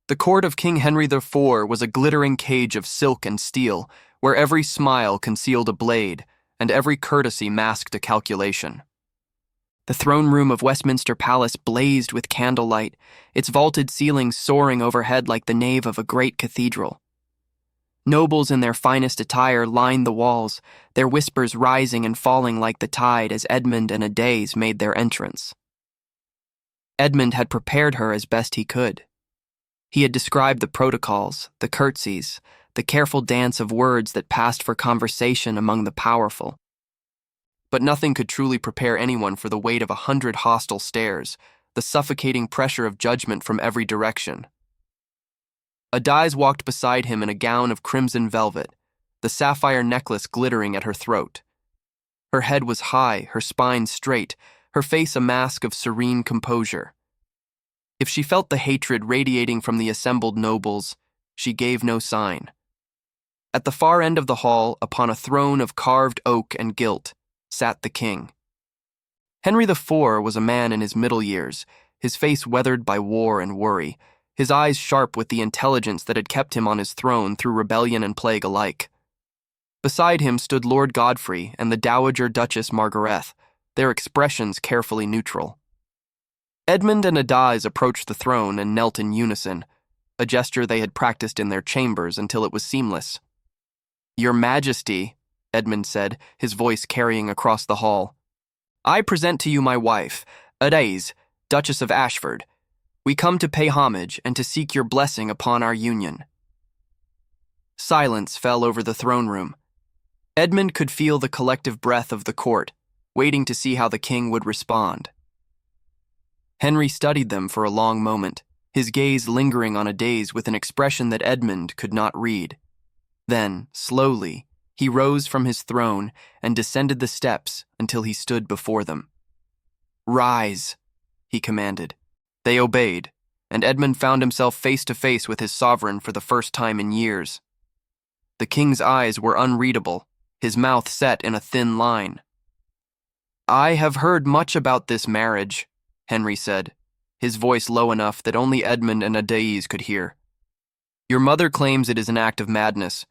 The court of King Henry IV was a glittering cage of silk and steel, where every smile concealed a blade, and every courtesy masked a calculation. The throne room of Westminster Palace blazed with candlelight, its vaulted ceilings soaring overhead like the nave of a great cathedral. Nobles in their finest attire lined the walls, their whispers rising and falling like the tide as Edmund and Adaise made their entrance. Edmund had prepared her as best he could. He had described the protocols, the curtsies, the careful dance of words that passed for conversation among the powerful. But nothing could truly prepare anyone for the weight of 100 hostile stares, the suffocating pressure of judgment from every direction. Adaise walked beside him in a gown of crimson velvet, the sapphire necklace glittering at her throat. Her head was high, her spine straight, her face a mask of serene composure. If she felt the hatred radiating from the assembled nobles, she gave no sign. At the far end of the hall, upon a throne of carved oak and gilt, sat the king. Henry IV was a man in his middle years, his face weathered by war and worry, his eyes sharp with the intelligence that had kept him on his throne through rebellion and plague alike. Beside him stood Lord Godfrey and the Dowager Duchess Margarethe, their expressions carefully neutral. Edmund and Adaise approached the throne and knelt in unison, a gesture they had practiced in their chambers until it was seamless. "Your Majesty," Edmund said, his voice carrying across the hall, "I present to you my wife, Adaise, Duchess of Ashford. We come to pay homage and to seek your blessing upon our union." Silence fell over the throne room. Edmund could feel the collective breath of the court, waiting to see how the king would respond. Henry studied them for a long moment, his gaze lingering on Adaise with an expression that Edmund could not read. Then, slowly, he rose from his throne and descended the steps until he stood before them. "Rise," he commanded. They obeyed, and Edmund found himself face to face with his sovereign for the first time in years. The king's eyes were unreadable, his mouth set in a thin line. "I have heard much about this marriage," Henry said, his voice low enough that only Edmund and Adaise could hear. "Your mother claims it is an act of madness.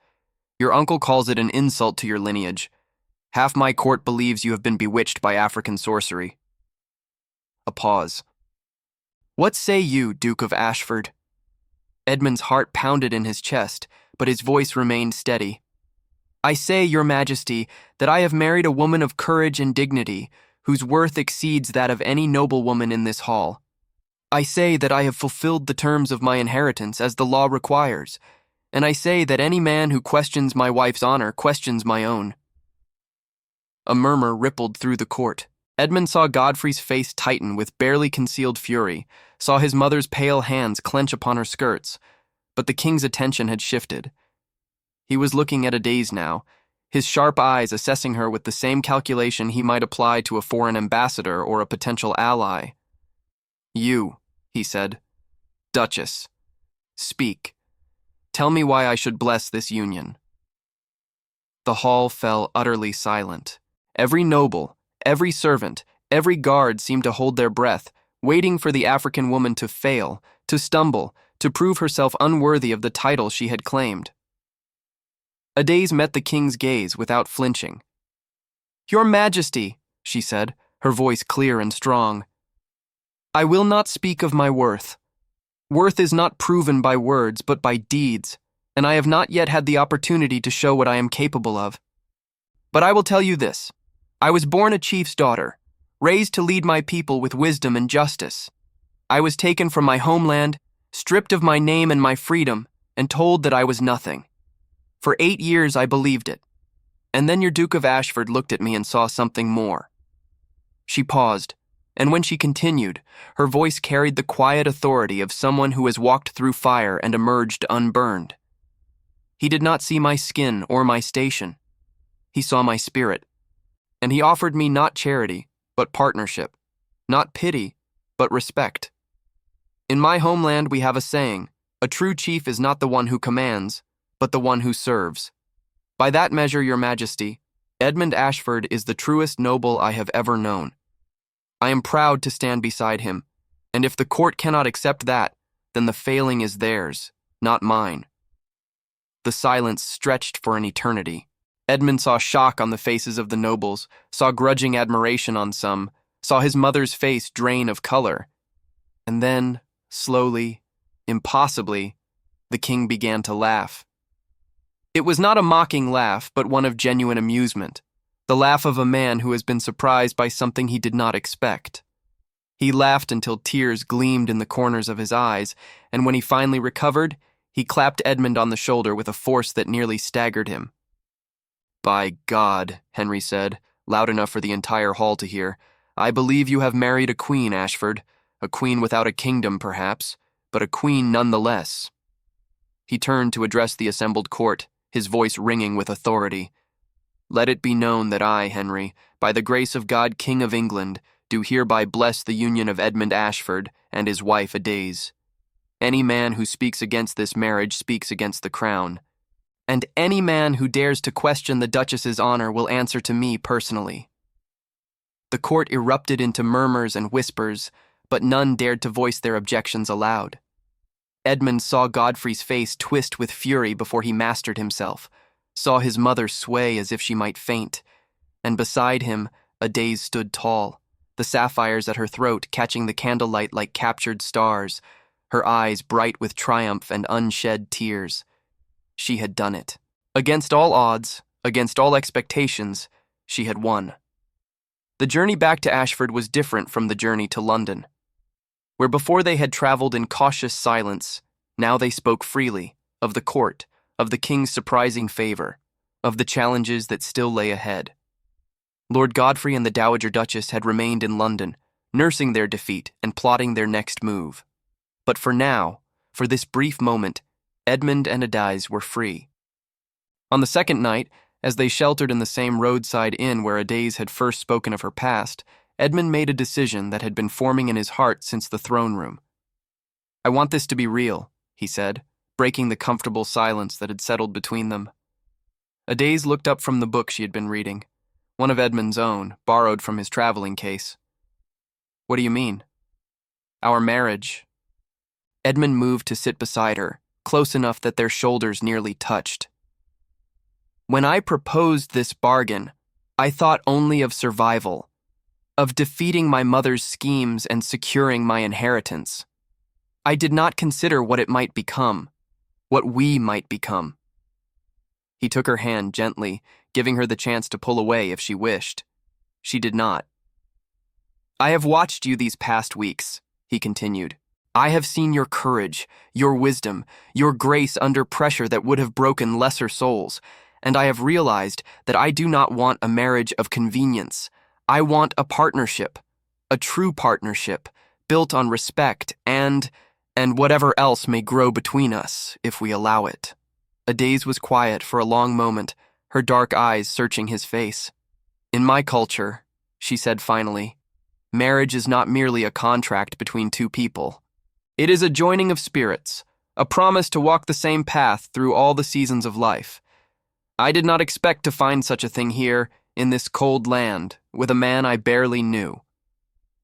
Your uncle calls it an insult to your lineage. Half my court believes you have been bewitched by African sorcery." A pause. "What say you, Duke of Ashford?" Edmund's heart pounded in his chest, but his voice remained steady. "I say, Your Majesty, that I have married a woman of courage and dignity, whose worth exceeds that of any noblewoman in this hall. I say that I have fulfilled the terms of my inheritance as the law requires, and I say that any man who questions my wife's honor questions my own." A murmur rippled through the court. Edmund saw Godfrey's face tighten with barely concealed fury, saw his mother's pale hands clench upon her skirts, but the king's attention had shifted. He was looking at Adaise now, his sharp eyes assessing her with the same calculation he might apply to a foreign ambassador or a potential ally. "You," he said, "Duchess, speak. Tell me why I should bless this union." The hall fell utterly silent. Every noble, every servant, every guard seemed to hold their breath, waiting for the African woman to fail, to stumble, to prove herself unworthy of the title she had claimed. Adaise met the king's gaze without flinching, Your Majesty, she said, her voice clear and strong, I will not speak of my worth. Worth is not proven by words, but by deeds, and I have not yet had the opportunity to show what I am capable of. But I will tell you this. I was born a chief's daughter, raised to lead my people with wisdom and justice. I was taken from my homeland, stripped of my name and my freedom, and told that I was nothing. For 8 years I believed it. And then your Duke of Ashford looked at me and saw something more. She paused, and when she continued, her voice carried the quiet authority of someone who has walked through fire and emerged unburned. He did not see my skin or my station. He saw my spirit. And he offered me not charity, but partnership, not pity, but respect. In my homeland we have a saying, a true chief is not the one who commands, but the one who serves. By that measure, Your Majesty, Edmund Ashford is the truest noble I have ever known. I am proud to stand beside him, and if the court cannot accept that, then the failing is theirs, not mine. The silence stretched for an eternity. Edmund saw shock on the faces of the nobles, saw grudging admiration on some, saw his mother's face drain of color. And then, slowly, impossibly, the king began to laugh. It was not a mocking laugh, but one of genuine amusement, the laugh of a man who has been surprised by something he did not expect. He laughed until tears gleamed in the corners of his eyes, and when he finally recovered, he clapped Edmund on the shoulder with a force that nearly staggered him. By God, Henry said, loud enough for the entire hall to hear, I believe you have married a queen, Ashford. A queen without a kingdom, perhaps, but a queen nonetheless. He turned to address the assembled court, his voice ringing with authority. Let it be known that I, Henry, by the grace of God, King of England, do hereby bless the union of Edmund Ashford and his wife Adaze. Any man who speaks against this marriage speaks against the crown. And any man who dares to question the Duchess's honor will answer to me personally. The court erupted into murmurs and whispers, but none dared to voice their objections aloud. Edmund saw Godfrey's face twist with fury before he mastered himself, saw his mother sway as if she might faint, and beside him, Adaze stood tall, the sapphires at her throat catching the candlelight like captured stars, her eyes bright with triumph and unshed tears. She had done it. Against all odds, against all expectations, she had won. The journey back to Ashford was different from the journey to London. Where before they had traveled in cautious silence, now they spoke freely, of the court, of the king's surprising favor, of the challenges that still lay ahead. Lord Godfrey and the Dowager Duchess had remained in London, nursing their defeat and plotting their next move. But for now, for this brief moment, Edmund and Adaze were free. On the second night, as they sheltered in the same roadside inn where Adaze had first spoken of her past, Edmund made a decision that had been forming in his heart since the throne room. I want this to be real, he said, breaking the comfortable silence that had settled between them. Adaze looked up from the book she had been reading, one of Edmund's own, borrowed from his traveling case. What do you mean? Our marriage. Edmund moved to sit beside her, close enough that their shoulders nearly touched. When I proposed this bargain, I thought only of survival, of defeating my mother's schemes and securing my inheritance. I did not consider what it might become, what we might become. He took her hand gently, giving her the chance to pull away if she wished. She did not. I have watched you these past weeks, he continued. I have seen your courage, your wisdom, your grace under pressure that would have broken lesser souls, and I have realized that I do not want a marriage of convenience. I want a partnership, a true partnership, built on respect and whatever else may grow between us, if we allow it. Adaze was quiet for a long moment, her dark eyes searching his face. In my culture, she said finally, marriage is not merely a contract between two people. It is a joining of spirits, a promise to walk the same path through all the seasons of life. I did not expect to find such a thing here, in this cold land, with a man I barely knew.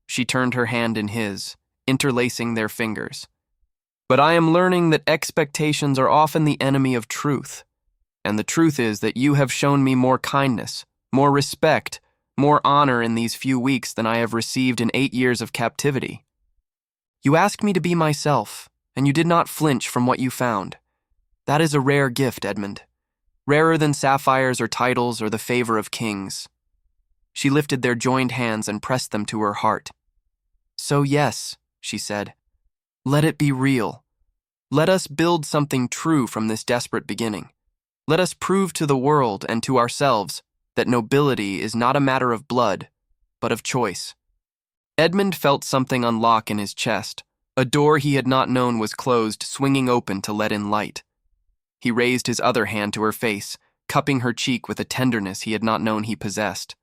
She turned her hand in his, interlacing their fingers. But I am learning that expectations are often the enemy of truth, and the truth is that you have shown me more kindness, more respect, more honor in these few weeks than I have received in 8 years of captivity. You asked me to be myself, and you did not flinch from what you found. That is a rare gift, Edmund. Rarer than sapphires or titles or the favor of kings. She lifted their joined hands and pressed them to her heart. So yes, she said, let it be real. Let us build something true from this desperate beginning. Let us prove to the world and to ourselves that nobility is not a matter of blood, but of choice. Edmund felt something unlock in his chest. A door he had not known was closed, swinging open to let in light. He raised his other hand to her face, cupping her cheek with a tenderness he had not known he possessed.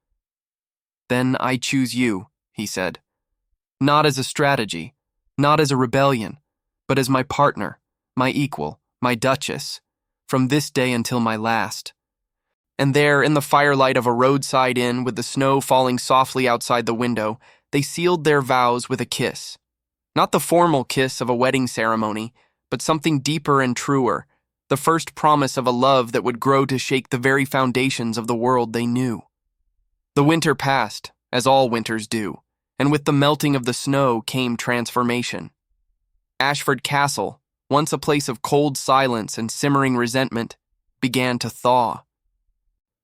Then I choose you, he said. Not as a strategy, not as a rebellion, but as my partner, my equal, my duchess, from this day until my last. And there, in the firelight of a roadside inn, with the snow falling softly outside the window, they sealed their vows with a kiss. Not the formal kiss of a wedding ceremony, but something deeper and truer, the first promise of a love that would grow to shake the very foundations of the world they knew. The winter passed, as all winters do, and with the melting of the snow came transformation. Ashford Castle, once a place of cold silence and simmering resentment, began to thaw.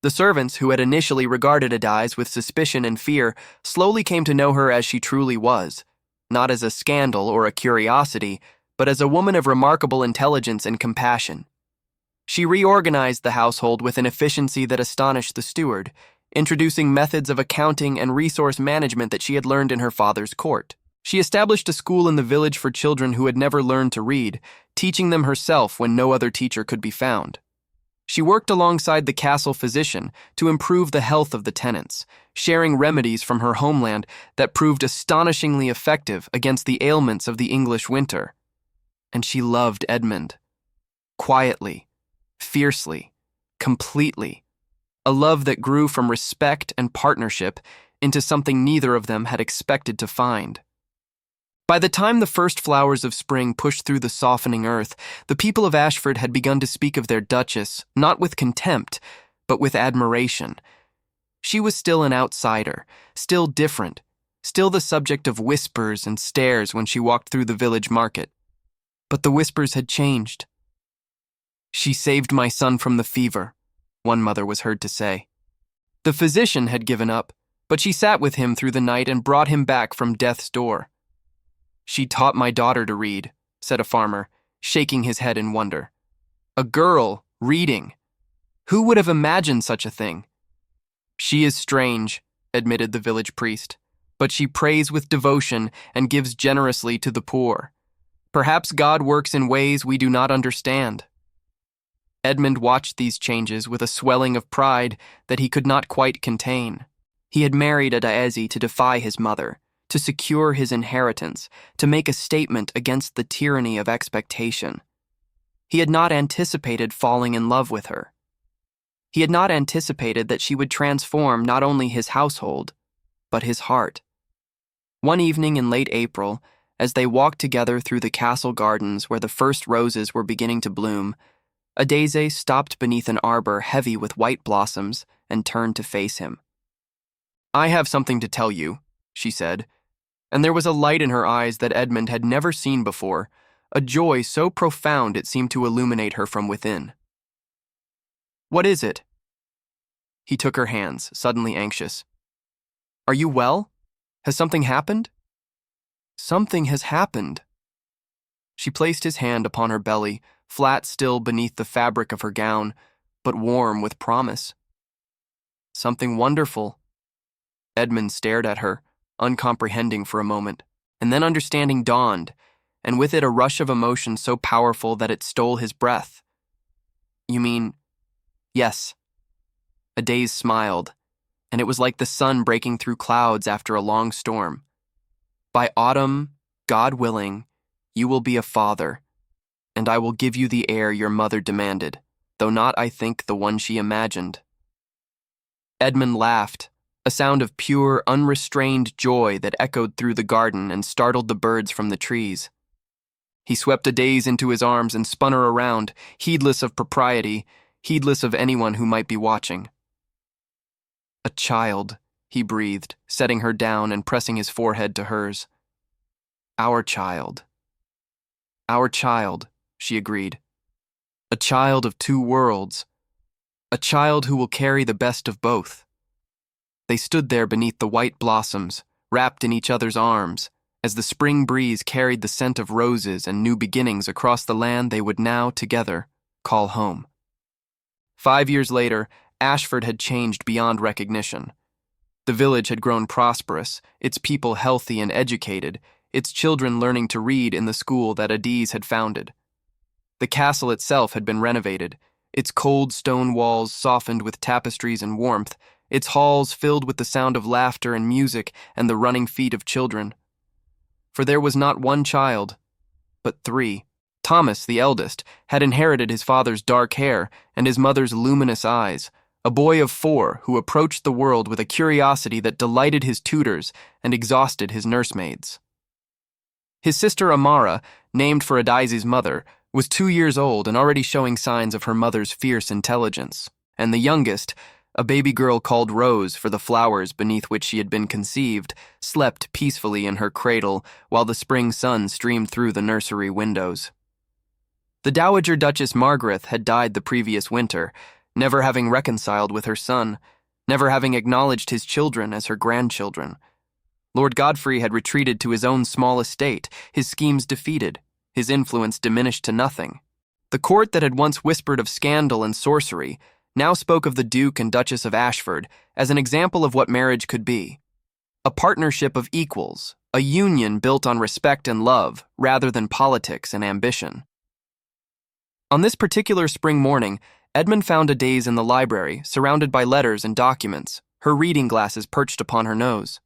The servants who had initially regarded Adiz with suspicion and fear slowly came to know her as she truly was, not as a scandal or a curiosity, but as a woman of remarkable intelligence and compassion. She reorganized the household with an efficiency that astonished the steward, introducing methods of accounting and resource management that she had learned in her father's court. She established a school in the village for children who had never learned to read, teaching them herself when no other teacher could be found. She worked alongside the castle physician to improve the health of the tenants, sharing remedies from her homeland that proved astonishingly effective against the ailments of the English winter. And she loved Edmund. Quietly, fiercely, completely. A love that grew from respect and partnership into something neither of them had expected to find. By the time the first flowers of spring pushed through the softening earth, the people of Ashford had begun to speak of their duchess, not with contempt, but with admiration. She was still an outsider, still different, still the subject of whispers and stares when she walked through the village market. But the whispers had changed. She saved my son from the fever, one mother was heard to say. The physician had given up, but she sat with him through the night and brought him back from death's door. She taught my daughter to read, said a farmer, shaking his head in wonder. A girl reading. Who would have imagined such a thing? She is strange, admitted the village priest, but she prays with devotion and gives generously to the poor. Perhaps God works in ways we do not understand. Edmund watched these changes with a swelling of pride that he could not quite contain. He had married Adiz to defy his mother, to secure his inheritance, to make a statement against the tyranny of expectation. He had not anticipated falling in love with her. He had not anticipated that she would transform not only his household, but his heart. One evening in late April, as they walked together through the castle gardens where the first roses were beginning to bloom, Adiz stopped beneath an arbor heavy with white blossoms and turned to face him. I have something to tell you, she said, and there was a light in her eyes that Edmund had never seen before, a joy so profound it seemed to illuminate her from within. What is it? He took her hands, suddenly anxious. Are you well? Has something happened? Something has happened. She placed his hand upon her belly, flat still beneath the fabric of her gown, but warm with promise. Something wonderful. Edmund stared at her, uncomprehending for a moment, and then understanding dawned, and with it a rush of emotion so powerful that it stole his breath. You mean, yes. Adiz smiled, and it was like the sun breaking through clouds after a long storm. By autumn, God willing, you will be a father, and I will give you the heir your mother demanded, though not, I think, the one she imagined. Edmund laughed, a sound of pure, unrestrained joy that echoed through the garden and startled the birds from the trees. He swept Adiz into his arms and spun her around, heedless of propriety, heedless of anyone who might be watching. A child, he breathed, setting her down and pressing his forehead to hers. Our child. Our child, she agreed. A child of two worlds. A child who will carry the best of both. They stood there beneath the white blossoms, wrapped in each other's arms, as the spring breeze carried the scent of roses and new beginnings across the land they would now, together, call home. 5 years later, Ashford had changed beyond recognition. The village had grown prosperous, its people healthy and educated, its children learning to read in the school that Adiz had founded. The castle itself had been renovated, its cold stone walls softened with tapestries and warmth, its halls filled with the sound of laughter and music and the running feet of children. For there was not one child, but 3. Thomas, the eldest, had inherited his father's dark hair and his mother's luminous eyes, a boy of 4 who approached the world with a curiosity that delighted his tutors and exhausted his nursemaids. His sister Amara, named for Adiz's mother, was 2 years old and already showing signs of her mother's fierce intelligence, and the youngest, a baby girl called Rose for the flowers beneath which she had been conceived, slept peacefully in her cradle while the spring sun streamed through the nursery windows. The Dowager Duchess Margaret had died the previous winter, never having reconciled with her son, never having acknowledged his children as her grandchildren. Lord Godfrey had retreated to his own small estate, his schemes defeated, his influence diminished to nothing. The court that had once whispered of scandal and sorcery now spoke of the Duke and Duchess of Ashford as an example of what marriage could be. A partnership of equals, a union built on respect and love rather than politics and ambition. On this particular spring morning, Edmund found Adiz in the library, surrounded by letters and documents, her reading glasses perched upon her nose.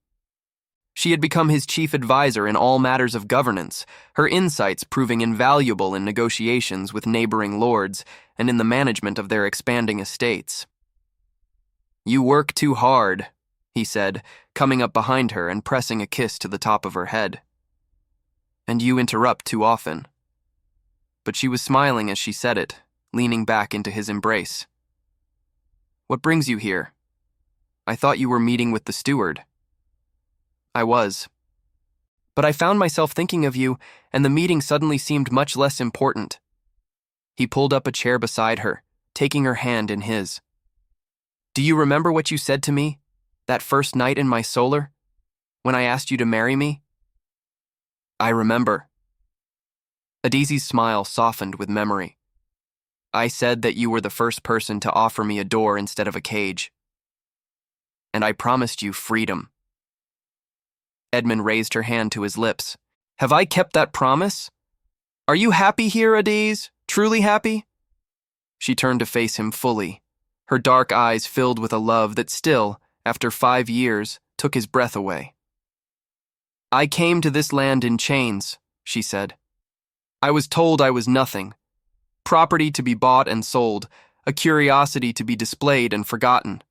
She had become his chief advisor in all matters of governance, her insights proving invaluable in negotiations with neighboring lords and in the management of their expanding estates. "You work too hard," he said, coming up behind her and pressing a kiss to the top of her head. "And you interrupt too often." But she was smiling as she said it, leaning back into his embrace. "What brings you here? I thought you were meeting with the steward." "I was. But I found myself thinking of you, and the meeting suddenly seemed much less important." He pulled up a chair beside her, taking her hand in his. "Do you remember what you said to me, that first night in my solar, when I asked you to marry me?" "I remember." Adiz's smile softened with memory. "I said that you were the first person to offer me a door instead of a cage. And I promised you freedom." Edmund raised her hand to his lips. "Have I kept that promise? Are you happy here, Adiz? Truly happy?" She turned to face him fully, her dark eyes filled with a love that still, after 5 years, took his breath away. "I came to this land in chains," she said. "I was told I was nothing. Property to be bought and sold, a curiosity to be displayed and forgotten.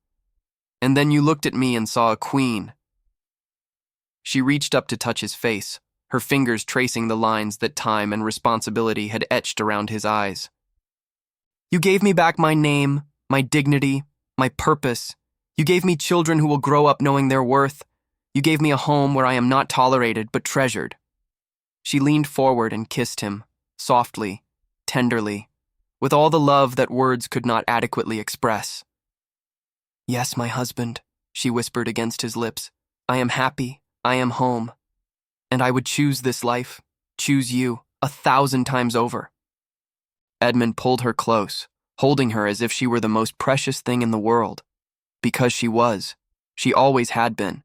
And then you looked at me and saw a queen." She reached up to touch his face, her fingers tracing the lines that time and responsibility had etched around his eyes. "You gave me back my name, my dignity, my purpose. You gave me children who will grow up knowing their worth. You gave me a home where I am not tolerated but treasured." She leaned forward and kissed him, softly, tenderly, with all the love that words could not adequately express. "Yes, my husband," she whispered against his lips. "I am happy. I am home. And I would choose this life, choose you, 1,000 times over." Edmund pulled her close, holding her as if she were the most precious thing in the world. Because she was. She always had been.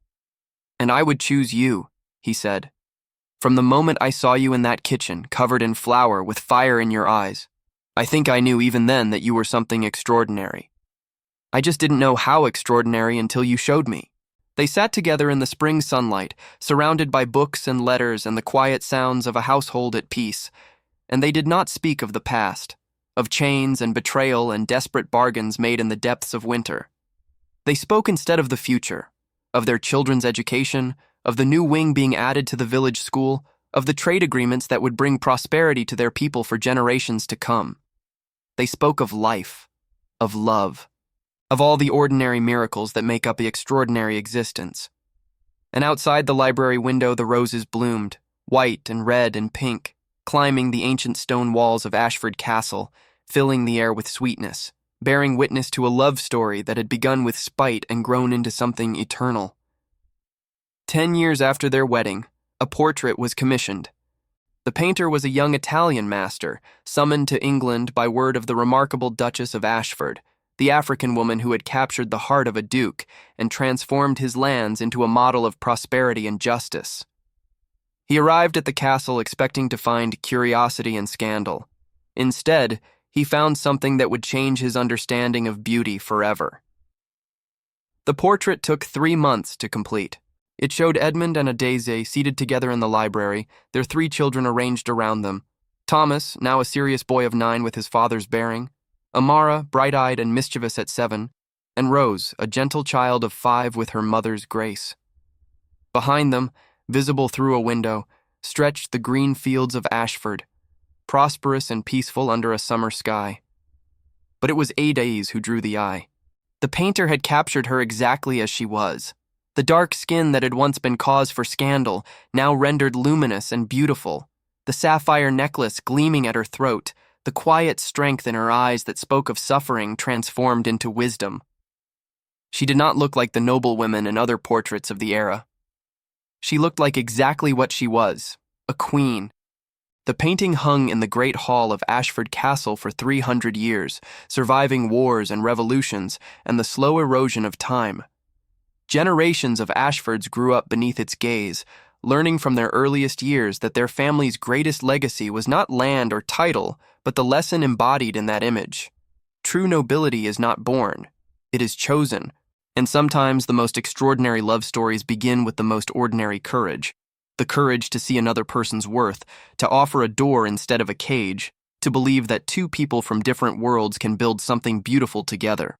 "And I would choose you," he said. "From the moment I saw you in that kitchen, covered in flour, with fire in your eyes, I think I knew even then that you were something extraordinary. I just didn't know how extraordinary until you showed me." They sat together in the spring sunlight, surrounded by books and letters and the quiet sounds of a household at peace, and they did not speak of the past, of chains and betrayal and desperate bargains made in the depths of winter. They spoke instead of the future, of their children's education, of the new wing being added to the village school, of the trade agreements that would bring prosperity to their people for generations to come. They spoke of life, of love, of all the ordinary miracles that make up the extraordinary existence. And outside the library window, the roses bloomed, white and red and pink, climbing the ancient stone walls of Ashford Castle, filling the air with sweetness, bearing witness to a love story that had begun with spite and grown into something eternal. 10 years after their wedding, a portrait was commissioned. The painter was a young Italian master, summoned to England by word of the remarkable Duchess of Ashford, the African woman who had captured the heart of a duke and transformed his lands into a model of prosperity and justice. He arrived at the castle expecting to find curiosity and scandal. Instead, he found something that would change his understanding of beauty forever. The portrait took 3 months to complete. It showed Edmund and Adese seated together in the library, their 3 children arranged around them. Thomas, now a serious boy of 9 with his father's bearing, Amara, bright-eyed and mischievous at 7, and Rose, a gentle child of 5 with her mother's grace. Behind them, visible through a window, stretched the green fields of Ashford, prosperous and peaceful under a summer sky. But it was Adese who drew the eye. The painter had captured her exactly as she was. The dark skin that had once been cause for scandal, now rendered luminous and beautiful, the sapphire necklace gleaming at her throat, the quiet strength in her eyes that spoke of suffering transformed into wisdom. She did not look like the noble women in other portraits of the era. She looked like exactly what she was, a queen. The painting hung in the great hall of Ashford Castle for 300 years, surviving wars and revolutions and the slow erosion of time. Generations of Ashfords grew up beneath its gaze, learning from their earliest years that their family's greatest legacy was not land or title, but the lesson embodied in that image. True nobility is not born, it is chosen, and sometimes the most extraordinary love stories begin with the most ordinary courage. The courage to see another person's worth, to offer a door instead of a cage, to believe that 2 people from different worlds can build something beautiful together.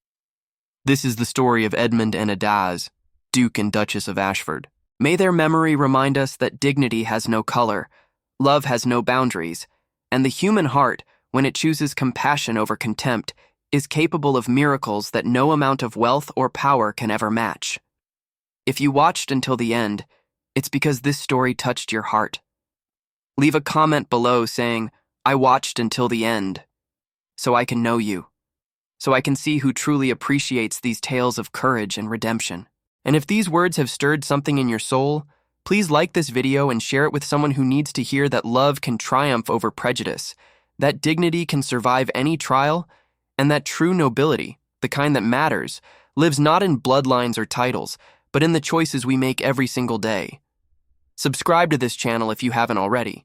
This is the story of Edmund and Adese, Duke and Duchess of Ashford. May their memory remind us that dignity has no color, love has no boundaries, and the human heart, when it chooses compassion over contempt, is capable of miracles that no amount of wealth or power can ever match. If you watched until the end, it's because this story touched your heart. Leave a comment below saying, "I watched until the end," so I can know you, so I can see who truly appreciates these tales of courage and redemption. And if these words have stirred something in your soul, please like this video and share it with someone who needs to hear that love can triumph over prejudice, that dignity can survive any trial, and that true nobility, the kind that matters, lives not in bloodlines or titles, but in the choices we make every single day. Subscribe to this channel if you haven't already.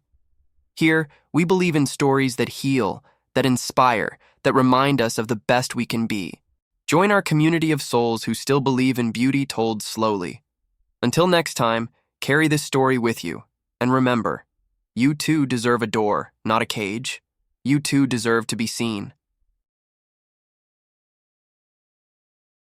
Here, we believe in stories that heal, that inspire, that remind us of the best we can be. Join our community of souls who still believe in beauty told slowly. Until next time, carry this story with you. And remember, you too deserve a door, not a cage. You too deserve to be seen.